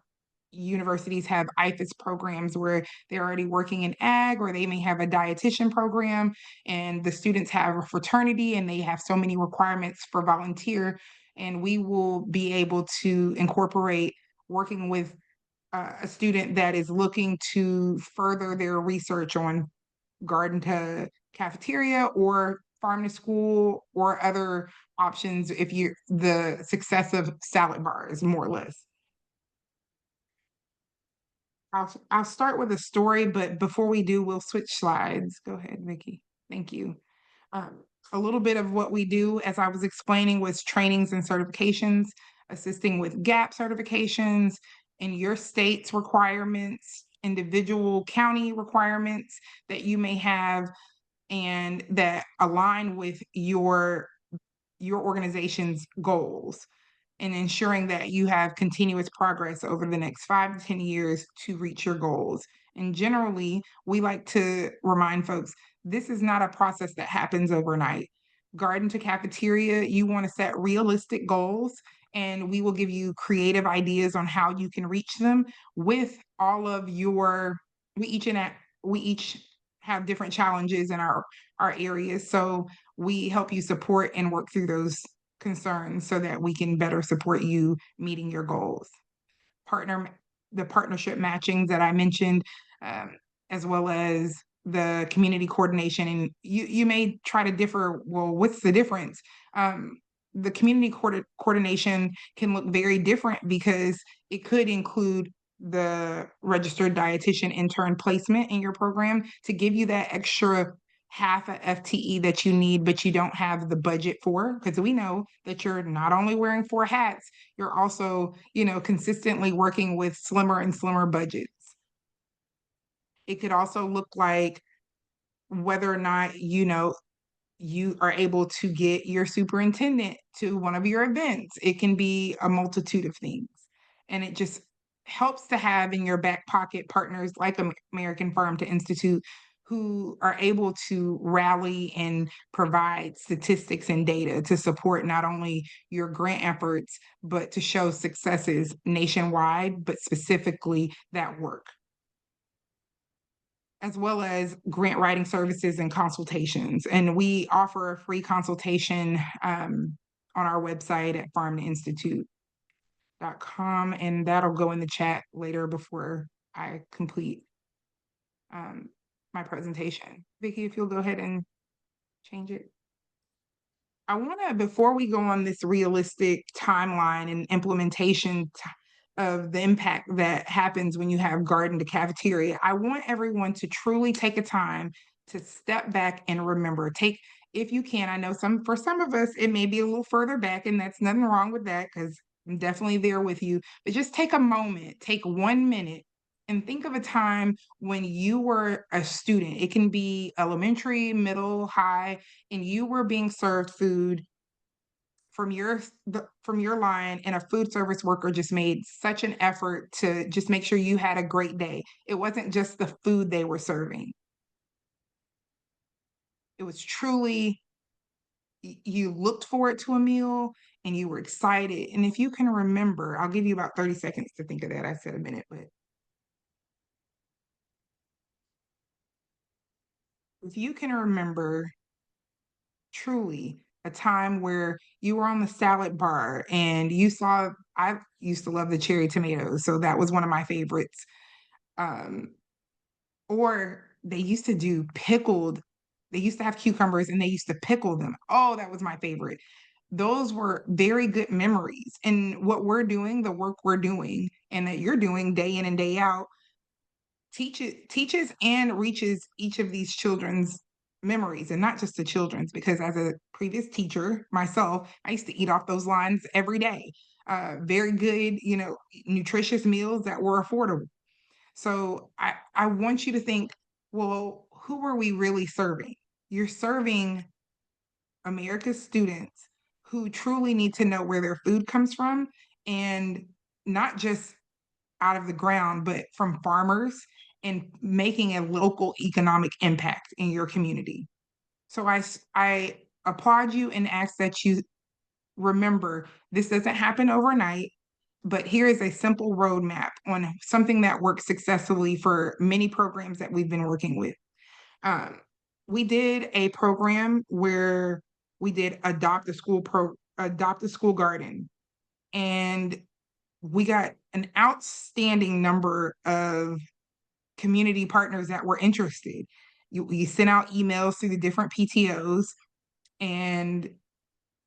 universities have IFAS programs where they're already working in ag, or they may have a dietitian program, and the students have a fraternity and they have so many requirements for volunteer. And we will be able to incorporate working with a student that is looking to further their research on garden to cafeteria or farm to school, or other options, if you the success of salad bars, more or less. I'll start with a story, but before we do, we'll switch slides. Go ahead, Vickie. Thank you. A little bit of what we do, as I was explaining, was trainings and certifications, assisting with GAP certifications in your state's requirements, individual county requirements that you may have, and that align with your organization's goals, and ensuring that you have continuous progress over the next 5 to 10 years to reach your goals. And generally, we like to remind folks, this is not a process that happens overnight. Garden to cafeteria, you want to set realistic goals, and we will give you creative ideas on how you can reach them with all of your, we each have different challenges in our areas. So we help you support and work through those concerns so that we can better support you meeting your goals. The partnership matching that I mentioned, as well as the community coordination. And you may try to differ, well, what's the difference? The community coordination can look very different because it could include the registered dietitian intern placement in your program to give you that extra half a FTE that you need, but you don't have the budget for, because we know that you're not only wearing 4 hats, you're also, consistently working with slimmer and slimmer budgets. It could also look like whether or not, you are able to get your superintendent to one of your events. It can be a multitude of things. And it just helps to have in your back pocket partners like American Farm to Institute who are able to rally and provide statistics and data to support not only your grant efforts, but to show successes nationwide, but specifically that work, as well as grant writing services and consultations. And we offer a free consultation on our website at farmtoinstitute.com, and that'll go in the chat later before I complete my presentation. Vickie, if you'll go ahead and change it. I want to, before we go on this realistic timeline and implementation of the impact that happens when you have garden to cafeteria, I want everyone to truly take a time to step back and remember. If you can, I know for some of us, it may be a little further back, and that's nothing wrong with that because I'm definitely there with you, but just take a moment, take 1 minute and think of a time when you were a student. It can be elementary, middle, high, and you were being served food from your line, and a food service worker just made such an effort to just make sure you had a great day. It wasn't just the food they were serving. It was truly, you looked forward to a meal and you were excited. And if you can remember, I'll give you about 30 seconds to think of that. I said a minute, but if you can remember truly a time where you were on the salad bar and I used to love the cherry tomatoes, so that was one of my favorites. Or they used to do they used to have cucumbers and they used to pickle them. Oh, that was my favorite. Those were very good memories. And what we're doing, the work we're doing, and that you're doing day in and day out, teaches and reaches each of these children's memories, and not just the children's, because as a previous teacher myself, I used to eat off those lines every day. Very good, nutritious meals that were affordable. So I want you to think, well, who are we really serving? You're serving America's students who truly need to know where their food comes from, and not just out of the ground, but from farmers, and making a local economic impact in your community. So I applaud you and ask that you remember this doesn't happen overnight, but here is a simple roadmap on something that works successfully for many programs that we've been working with. We did a program where we did adopt a school garden, and we got an outstanding number of community partners that were interested. You sent out emails through the different PTOs, and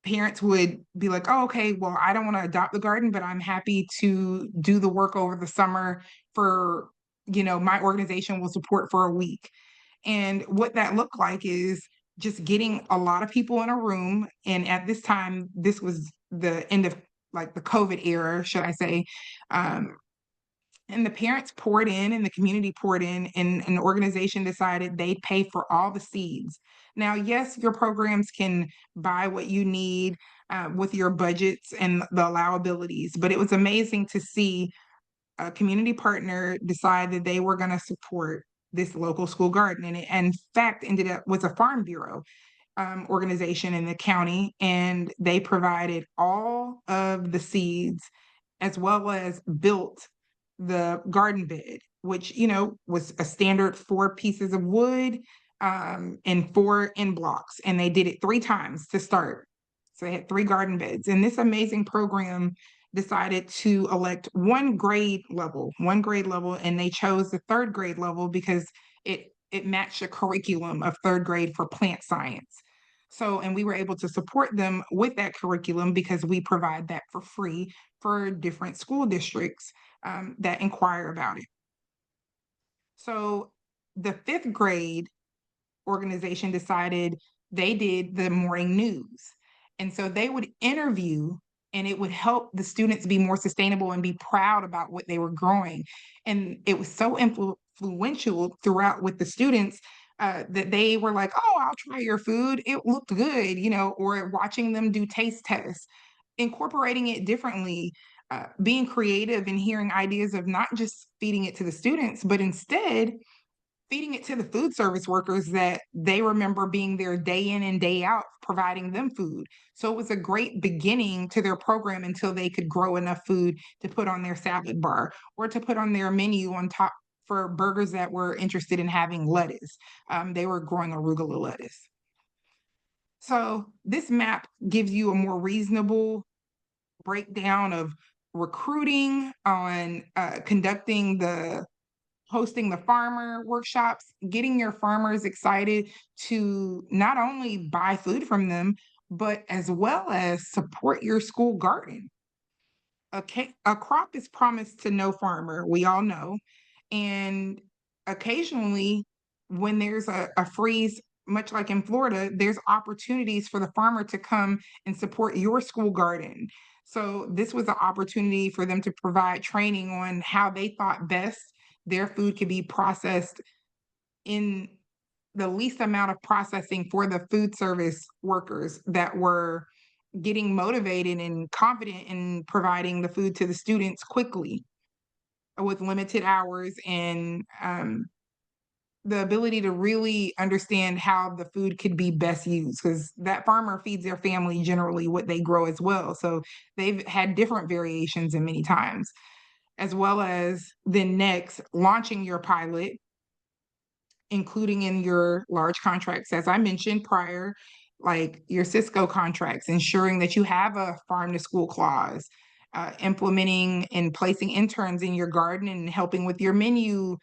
parents would be like, oh, okay, well, I don't want to adopt the garden, but I'm happy to do the work over the summer for, my organization will support for a week. And what that looked like is just getting a lot of people in a room. And at this time, this was the end of like the COVID era, should I say. And the parents poured in and the community poured in, and an organization decided they'd pay for all the seeds. Now, yes, your programs can buy what you need with your budgets and the allowabilities, but it was amazing to see a community partner decide that they were going to support this local school garden. And it, in fact, ended up with a Farm Bureau organization in the county, and they provided all of the seeds as well as built the garden bed, which, was a standard 4 pieces of wood and 4 end blocks. And they did it 3 times to start. So they had 3 garden beds. And this amazing program decided to elect one grade level, and they chose the 3rd grade level because it matched the curriculum of 3rd grade for plant science. So, and we were able to support them with that curriculum because we provide that for free for different school districts that inquire about it. So the 5th grade organization decided they did the morning news. And so they would interview, and it would help the students be more sustainable and be proud about what they were growing. And it was so influential throughout with the students that they were like, oh, I'll try your food. It looked good, or watching them do taste tests, incorporating it differently. Being creative and hearing ideas of not just feeding it to the students, but instead feeding it to the food service workers that they remember being there day in and day out, providing them food. So it was a great beginning to their program until they could grow enough food to put on their salad bar or to put on their menu on top for burgers that were interested in having lettuce. They were growing arugula lettuce. So this map gives you a more reasonable breakdown of recruiting, on hosting the farmer workshops, getting your farmers excited to not only buy food from them, but as well as support your school garden. A crop is promised to no farmer, we all know. And occasionally, when there's a freeze, much like in Florida, there's opportunities for the farmer to come and support your school garden. So this was an opportunity for them to provide training on how they thought best their food could be processed in the least amount of processing for the food service workers that were getting motivated and confident in providing the food to the students quickly with limited hours, and the ability to really understand how the food could be best used, because that farmer feeds their family generally what they grow as well. So they've had different variations and many times, as well as then next launching your pilot, including in your large contracts, as I mentioned prior, like your Cisco contracts, ensuring that you have a farm to school clause, implementing and placing interns in your garden and helping with your menu,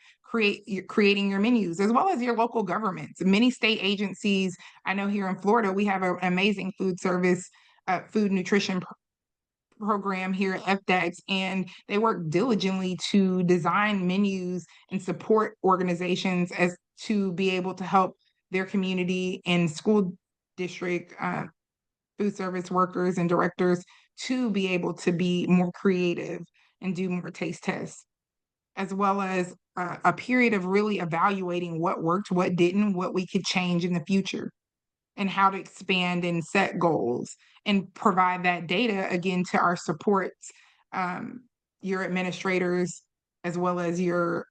creating your menus, as well as your local governments. Many state agencies, I know here in Florida, we have an amazing food service, food nutrition program here at FDAX, and they work diligently to design menus and support organizations as to be able to help their community and school district food service workers and directors to be able to be more creative and do more taste tests, as well as a period of really evaluating what worked, what didn't, what we could change in the future, and how to expand and set goals and provide that data again to our supports, your administrators, as well as your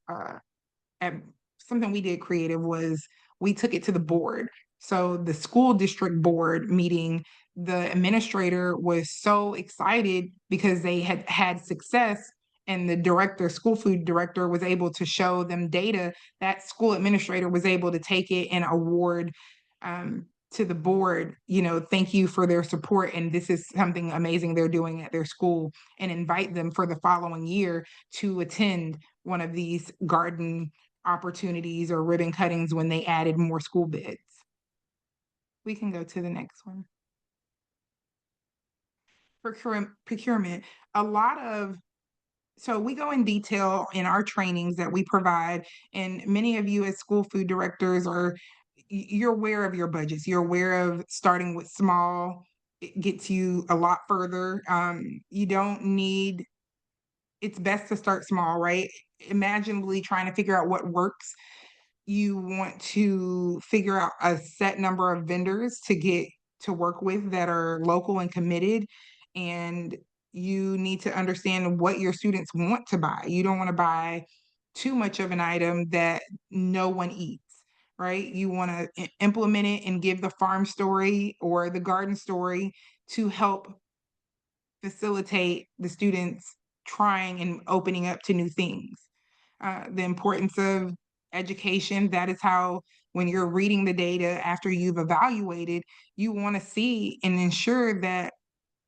something we did creative was we took it to the board. So the school district board meeting, the administrator was so excited because they had had success, and the director, school food director, was able to show them data. That school administrator was able to take it and award to the board, thank you for their support, and this is something amazing they're doing at their school, and invite them for the following year to attend one of these garden opportunities or ribbon cuttings when they added more school beds. We can go to the next one. Procurement. So we go in detail in our trainings that we provide, and many of you as school food directors you're aware of your budgets. You're aware of starting with small. It gets you a lot further. It's best to start small, right? Imaginably trying to figure out what works. You want to figure out a set number of vendors to get to work with that are local and committed, and you need to understand what your students want to buy. You don't want to buy too much of an item that no one eats, right? You want to implement it and give the farm story or the garden story to help facilitate the students trying and opening up to new things. The importance of education, that is how when you're reading the data after you've evaluated, you want to see and ensure that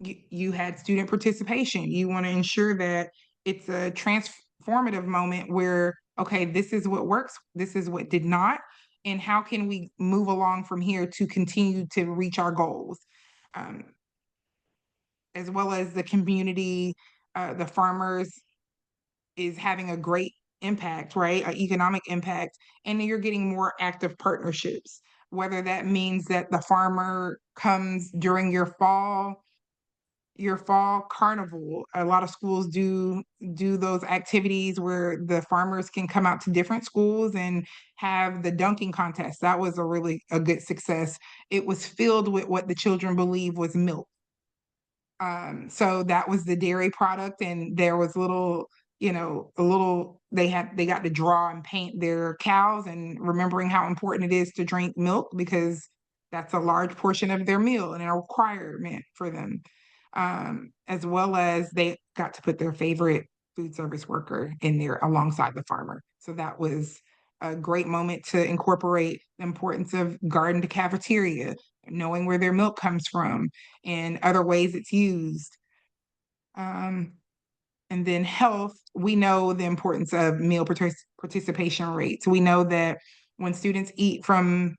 you had student participation. You want to ensure that it's a transformative moment where, okay, this is what works, this is what did not, and how can we move along from here to continue to reach our goals, as well as the community, the farmers is having a great impact, right? An economic impact, and you're getting more active partnerships, whether that means that the farmer comes during your fall carnival. A lot of schools do those activities where the farmers can come out to different schools and have the dunking contest. That was a good success. It was filled with what the children believe was milk. So that was the dairy product, and there was they got to draw and paint their cows, and remembering how important it is to drink milk because that's a large portion of their meal and a requirement for them. As well as they got to put their favorite food service worker in there alongside the farmer. So that was a great moment to incorporate the importance of garden to cafeteria, knowing where their milk comes from and other ways it's used. And then health, we know the importance of meal participation rates. We know that when students eat from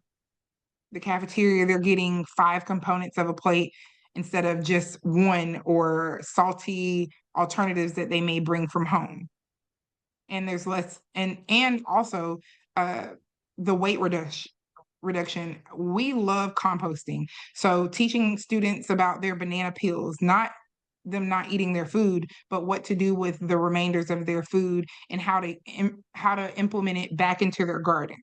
the cafeteria, they're getting 5 components of a plate instead of just one, or salty alternatives that they may bring from home. And there's less, and also the weight reduction. We love composting. So teaching students about their banana peels, not them not eating their food, but what to do with the remainders of their food and how to implement it back into their gardens.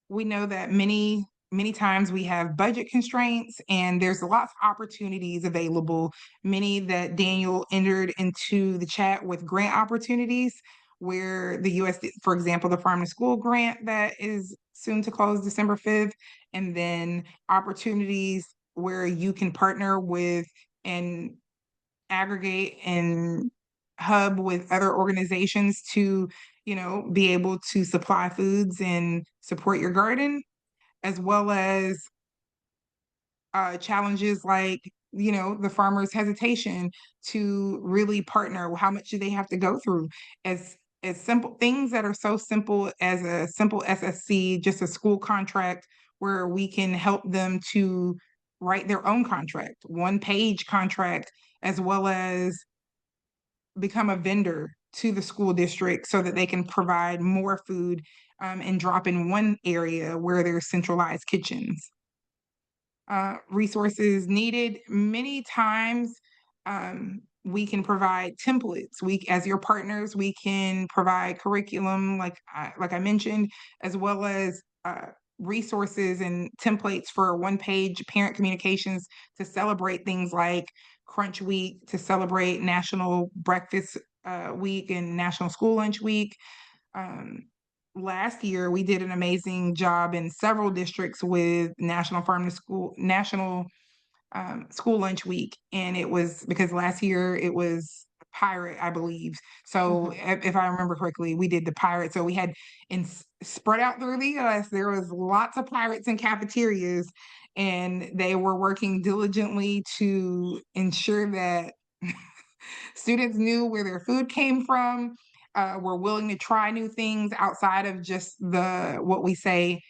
We know that many times we have budget constraints, and there's lots of opportunities available, many that Daniel entered into the chat with grant opportunities, where the USD, for example, the Farm to School grant that is soon to close December 5th, and then opportunities where you can partner with and aggregate and hub with other organizations to, be able to supply foods and support your garden, as well as challenges like, the farmer's hesitation to really partner. How much do they have to go through? As simple things that are so simple as a simple SSC, just a school contract, where we can help them to write their own contract, 1-page contract, as well as become a vendor to the school district so that they can provide more food, and drop in one area where there's centralized kitchens. Resources needed. Many times, we can provide templates. As your partners, we can provide curriculum, like I mentioned, as well as resources and templates for 1-page parent communications to celebrate things like Crunch Week, to celebrate National Breakfast Week and National School Lunch Week. Last year, we did an amazing job in several districts with National School Lunch Week, and it was because last year it was pirate, I believe. So if I remember correctly, we did the pirate. So we had spread out through the US, there was lots of pirates in cafeterias, and they were working diligently to ensure that students knew where their food came from, were willing to try new things outside of just what we say.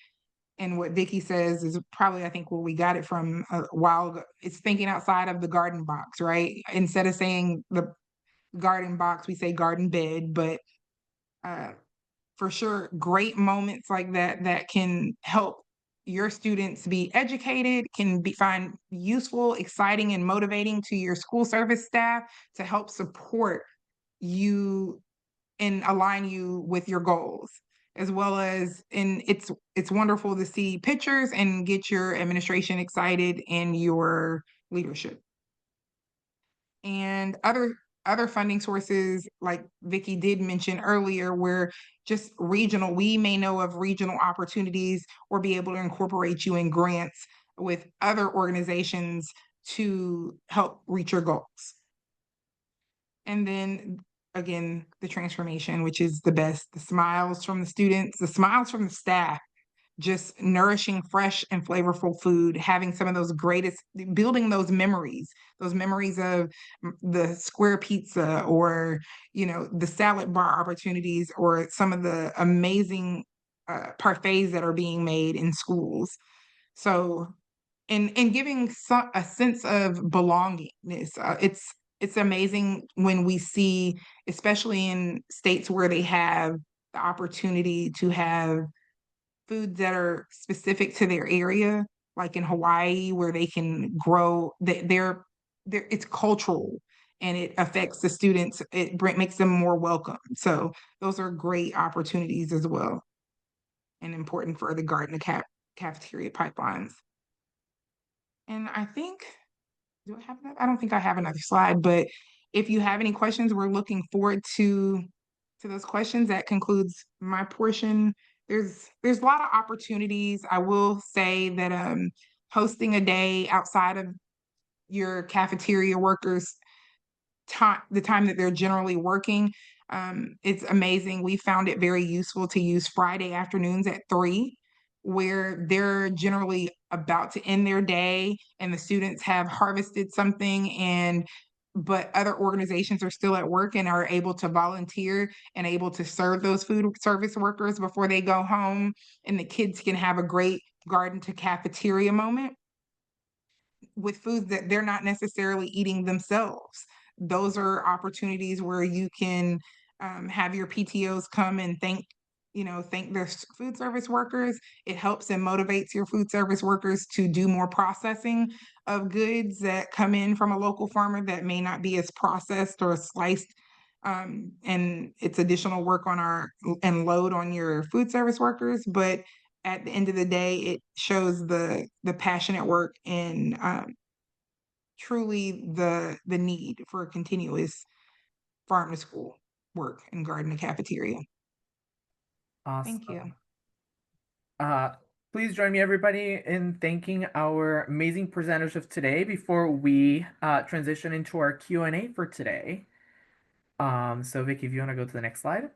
And what Vickie says is probably, I think, where we got it from a while ago. It's thinking outside of the garden box, right? Instead of saying the garden box, we say garden bed. But for sure, great moments like that can help your students be educated, can find useful, exciting, and motivating to your school service staff to help support you and align you with your goals, as well as, and it's wonderful to see pictures and get your administration excited and your leadership. And other funding sources, like Vickie did mention earlier, where just regional, we may know of regional opportunities or be able to incorporate you in grants with other organizations to help reach your goals. And then again, the transformation, which is the best, the smiles from the students, the smiles from the staff, just nourishing fresh and flavorful food, having some of those greatest, building those memories of the square pizza, or, you know, the salad bar opportunities, or some of the amazing parfaits that are being made in schools. So, and giving a sense of belongingness. It's amazing when we see, especially in states where they have the opportunity to have foods that are specific to their area, like in Hawaii, where they can grow it's cultural, and it affects the students. It makes them more welcome. So those are great opportunities as well, and important for the garden cafeteria pipelines. And I think, do I have that? I don't think I have another slide, but if you have any questions, we're looking forward to those questions. That concludes my portion. There's a lot of opportunities. I will say that hosting a day outside of your cafeteria workers' time, the time that they're generally working, it's amazing. We found it very useful to use Friday afternoons at 3, where they're generally about to end their day and the students have harvested something, but other organizations are still at work and are able to volunteer and able to serve those food service workers before they go home, and the kids can have a great garden to cafeteria moment with foods that they're not necessarily eating themselves. Those are opportunities where you can have your PTOs come and thank their food service workers. It helps and motivates your food service workers to do more processing of goods that come in from a local farmer that may not be as processed or sliced. And it's additional work and load on your food service workers, but at the end of the day, it shows the passionate work and truly the need for continuous farm to school work and garden to cafeteria. Thank you. Awesome. Please join me, everybody, in thanking our amazing presenters of today before we transition into our Q&A for today. So Vickie, if you want to go to the next slide.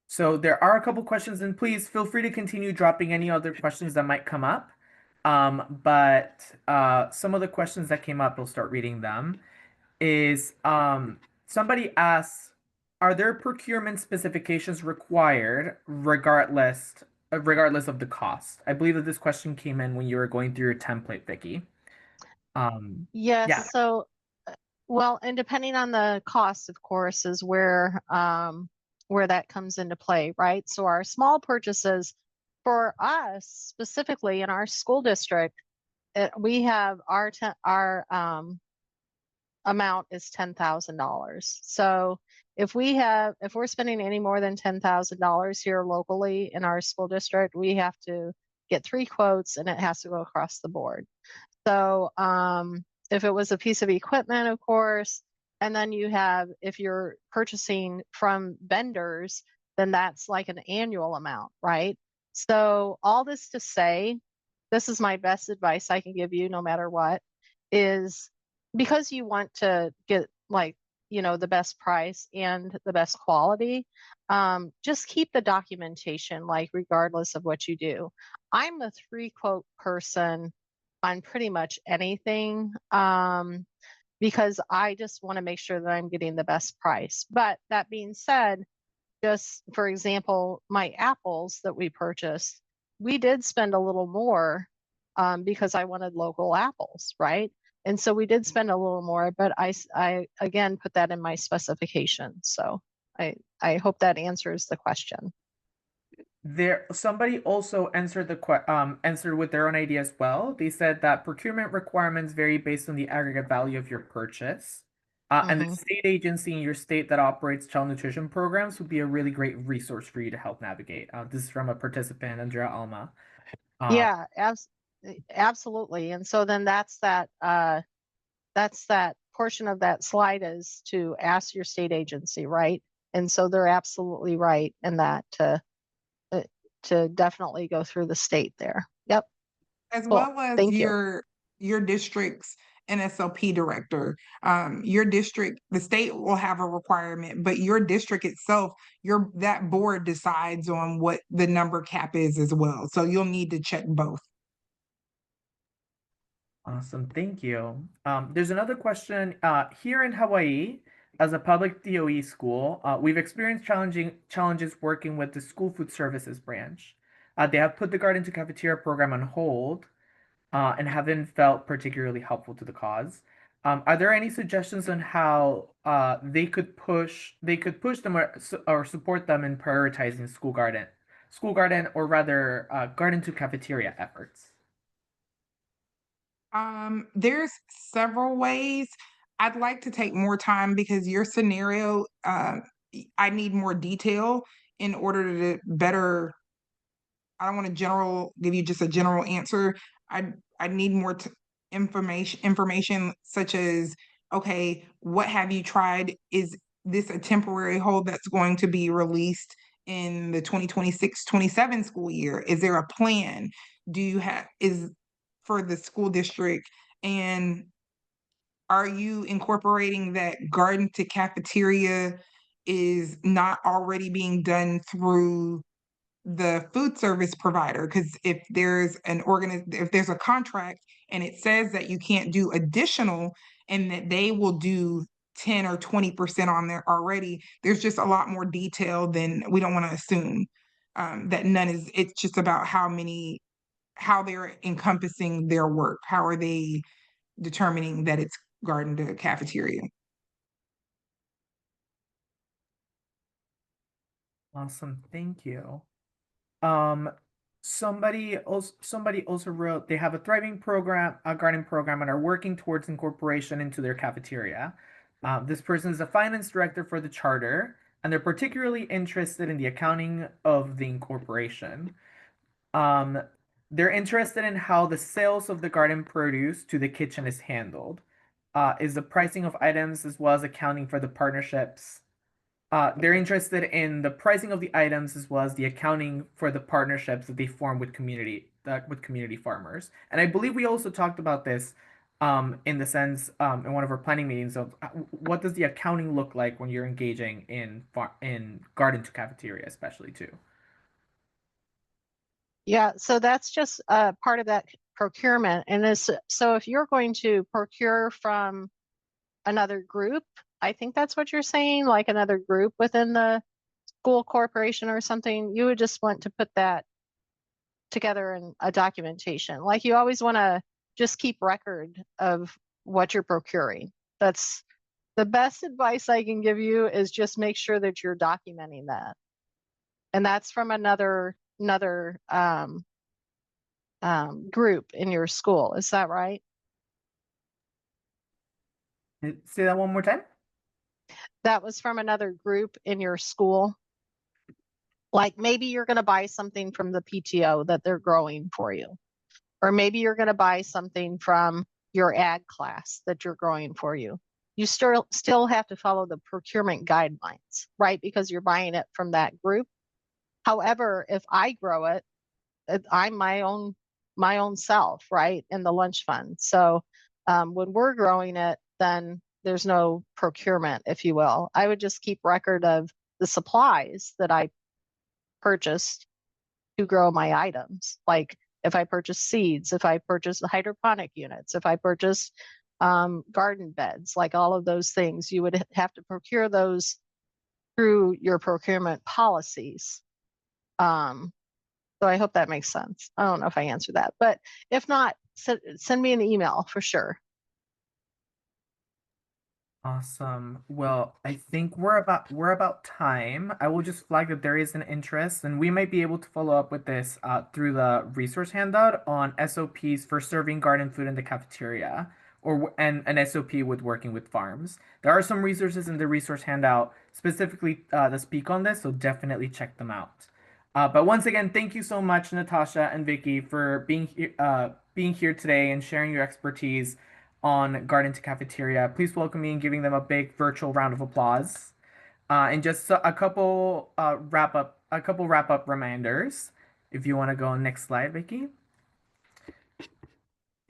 So there are a couple questions, and please feel free to continue dropping any other questions that might come up. But some of the questions that came up, we'll start reading them. Somebody asks, are there procurement specifications required regardless of the cost? I believe that this question came in when you were going through your template, Vickie. Yes, yeah. so, well, and depending on the cost, of course, is where that comes into play, right? So our small purchases for us, specifically in our school district, we have our amount is $10,000. So if we're spending any more than $10,000 here locally in our school district, we have to get 3 quotes, and it has to go across the board. So if it was a piece of equipment, of course, and then if you're purchasing from vendors, then that's like an annual amount, right? So all this to say, this is my best advice I can give you no matter what, is because you want to get the best price and the best quality, just keep the documentation, regardless of what you do. I'm a 3 quote person on pretty much anything, because I just want to make sure that I'm getting the best price. But that being said, just for example, my apples that we purchased, we did spend a little more because I wanted local apples, right? And so we did spend a little more, but I again put that in my specification. So I hope that answers the question. Somebody also answered answered with their own idea as well. They said that procurement requirements vary based on the aggregate value of your purchase. And the state agency in your state that operates child nutrition programs would be a really great resource for you to help navigate. This is from a participant, Andrea Alma. Yeah, absolutely. And so then that's that portion of that slide, is to ask your state agency, right? And so they're absolutely right in that to definitely go through the state there. Yep. As Cool. well as Thank your district's an SLP director. Your district, the state will have a requirement, but your district itself, that board decides on what the number cap is as well. So you'll need to check both. Awesome, thank you. There's another question. Here in Hawaii, as a public DOE school, we've experienced challenges working with the school food services branch. They have put the Garden to Cafeteria program on hold and haven't felt particularly helpful to the cause. Are there any suggestions on how they could push them or support them in prioritizing school garden, or rather garden to cafeteria efforts? There's several ways. I'd like to take more time because your scenario, I need more detail in order to better. I don't want to give you just a general answer. I need more information such as, okay, what have you tried? Is this a temporary hold that's going to be released in the 2026-27 school year? Is there a plan? Is for the school district, and are you incorporating that garden to cafeteria is not already being done through the food service provider? Because if there's a contract and it says that you can't do additional and that they will do 10 or 20% on there already, there's just a lot more detail than we don't want to assume. That none is, it's just about how they're encompassing their work. How are they determining that it's garden to cafeteria? Awesome, thank you. Um, somebody also wrote they have a thriving program, a garden program, and are working towards incorporation into their cafeteria. This person is a finance director for the charter, and they're particularly interested in the accounting of the incorporation. Um, they're interested in how the sales of the garden produce to the kitchen is handled. Is the pricing of items as well as accounting for the partnerships. They're interested in the pricing of the items as well as the accounting for the partnerships that they form with community farmers. And I believe we also talked about this in the sense in one of our planning meetings of what does the accounting look like when you're engaging in garden to cafeteria, especially too. Yeah, so that's just part of that procurement. And so if you're going to procure from another group, I think that's what you're saying, like another group within the school corporation or something, you would just want to put that together in a documentation. Like you always want to just keep record of what you're procuring. That's the best advice I can give you, is just make sure that you're documenting that. And that's from another group in your school. Is that right? Say that one more time. That was from another group in your school. Like maybe you're going to buy something from the PTO that they're growing for you. Or maybe you're going to buy something from your ag class that you're growing for you. You still have to follow the procurement guidelines, right? Because you're buying it from that group. However, if I grow it, I'm my own self, right? In the lunch fund. So when we're growing it, then there's no procurement, if you will. I would just keep record of the supplies that I purchased to grow my items. Like if I purchase seeds, if I purchase the hydroponic units, if I purchase garden beds, like all of those things, you would have to procure those through your procurement policies. So I hope that makes sense. I don't know if I answered that, but if not, send me an email for sure. Awesome. Well, I think we're about time. I will just flag that there is an interest, and we might be able to follow up with this through the resource handout on SOPs for serving garden food in the cafeteria, and an SOP with working with farms. There are some resources in the resource handout specifically that speak on this, so definitely check them out. But once again, thank you so much, Natasha and Vickie, for being here today and sharing your expertise on Garden to Cafeteria. Please welcome me and giving them a big virtual round of applause. And just a couple wrap up reminders. If you want to go next slide, Vickie.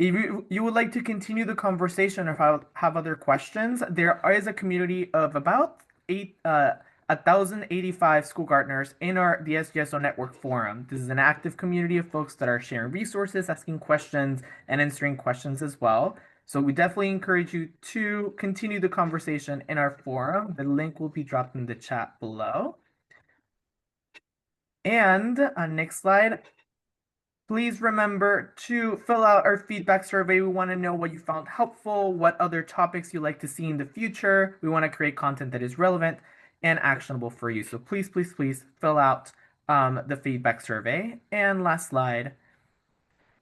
If you would like to continue the conversation or have other questions, there is a community of about 1,085 school gardeners in the SGSO Network forum. This is an active community of folks that are sharing resources, asking questions, and answering questions as well. So we definitely encourage you to continue the conversation in our forum. The link will be dropped in the chat below. And next slide. Please remember to fill out our feedback survey. We want to know what you found helpful, what other topics you'd like to see in the future. We want to create content that is relevant and actionable for you. So please, please, please fill out the feedback survey. And last slide.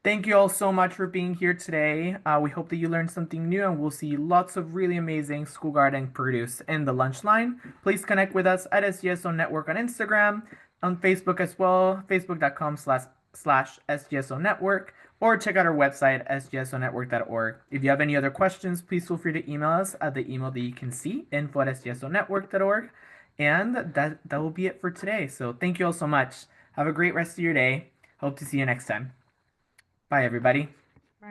Thank you all so much for being here today. We hope that you learned something new, and we'll see lots of really amazing school garden produce in the lunch line. Please connect with us at SGSO Network on Instagram, on Facebook as well, facebook.com/SGSO Network, or check out our website, sgsonetwork.org. If you have any other questions, please feel free to email us at the email that you can see, info@sgsonetwork.org. And that will be it for today. So thank you all so much. Have a great rest of your day. Hope to see you next time. Bye, everybody.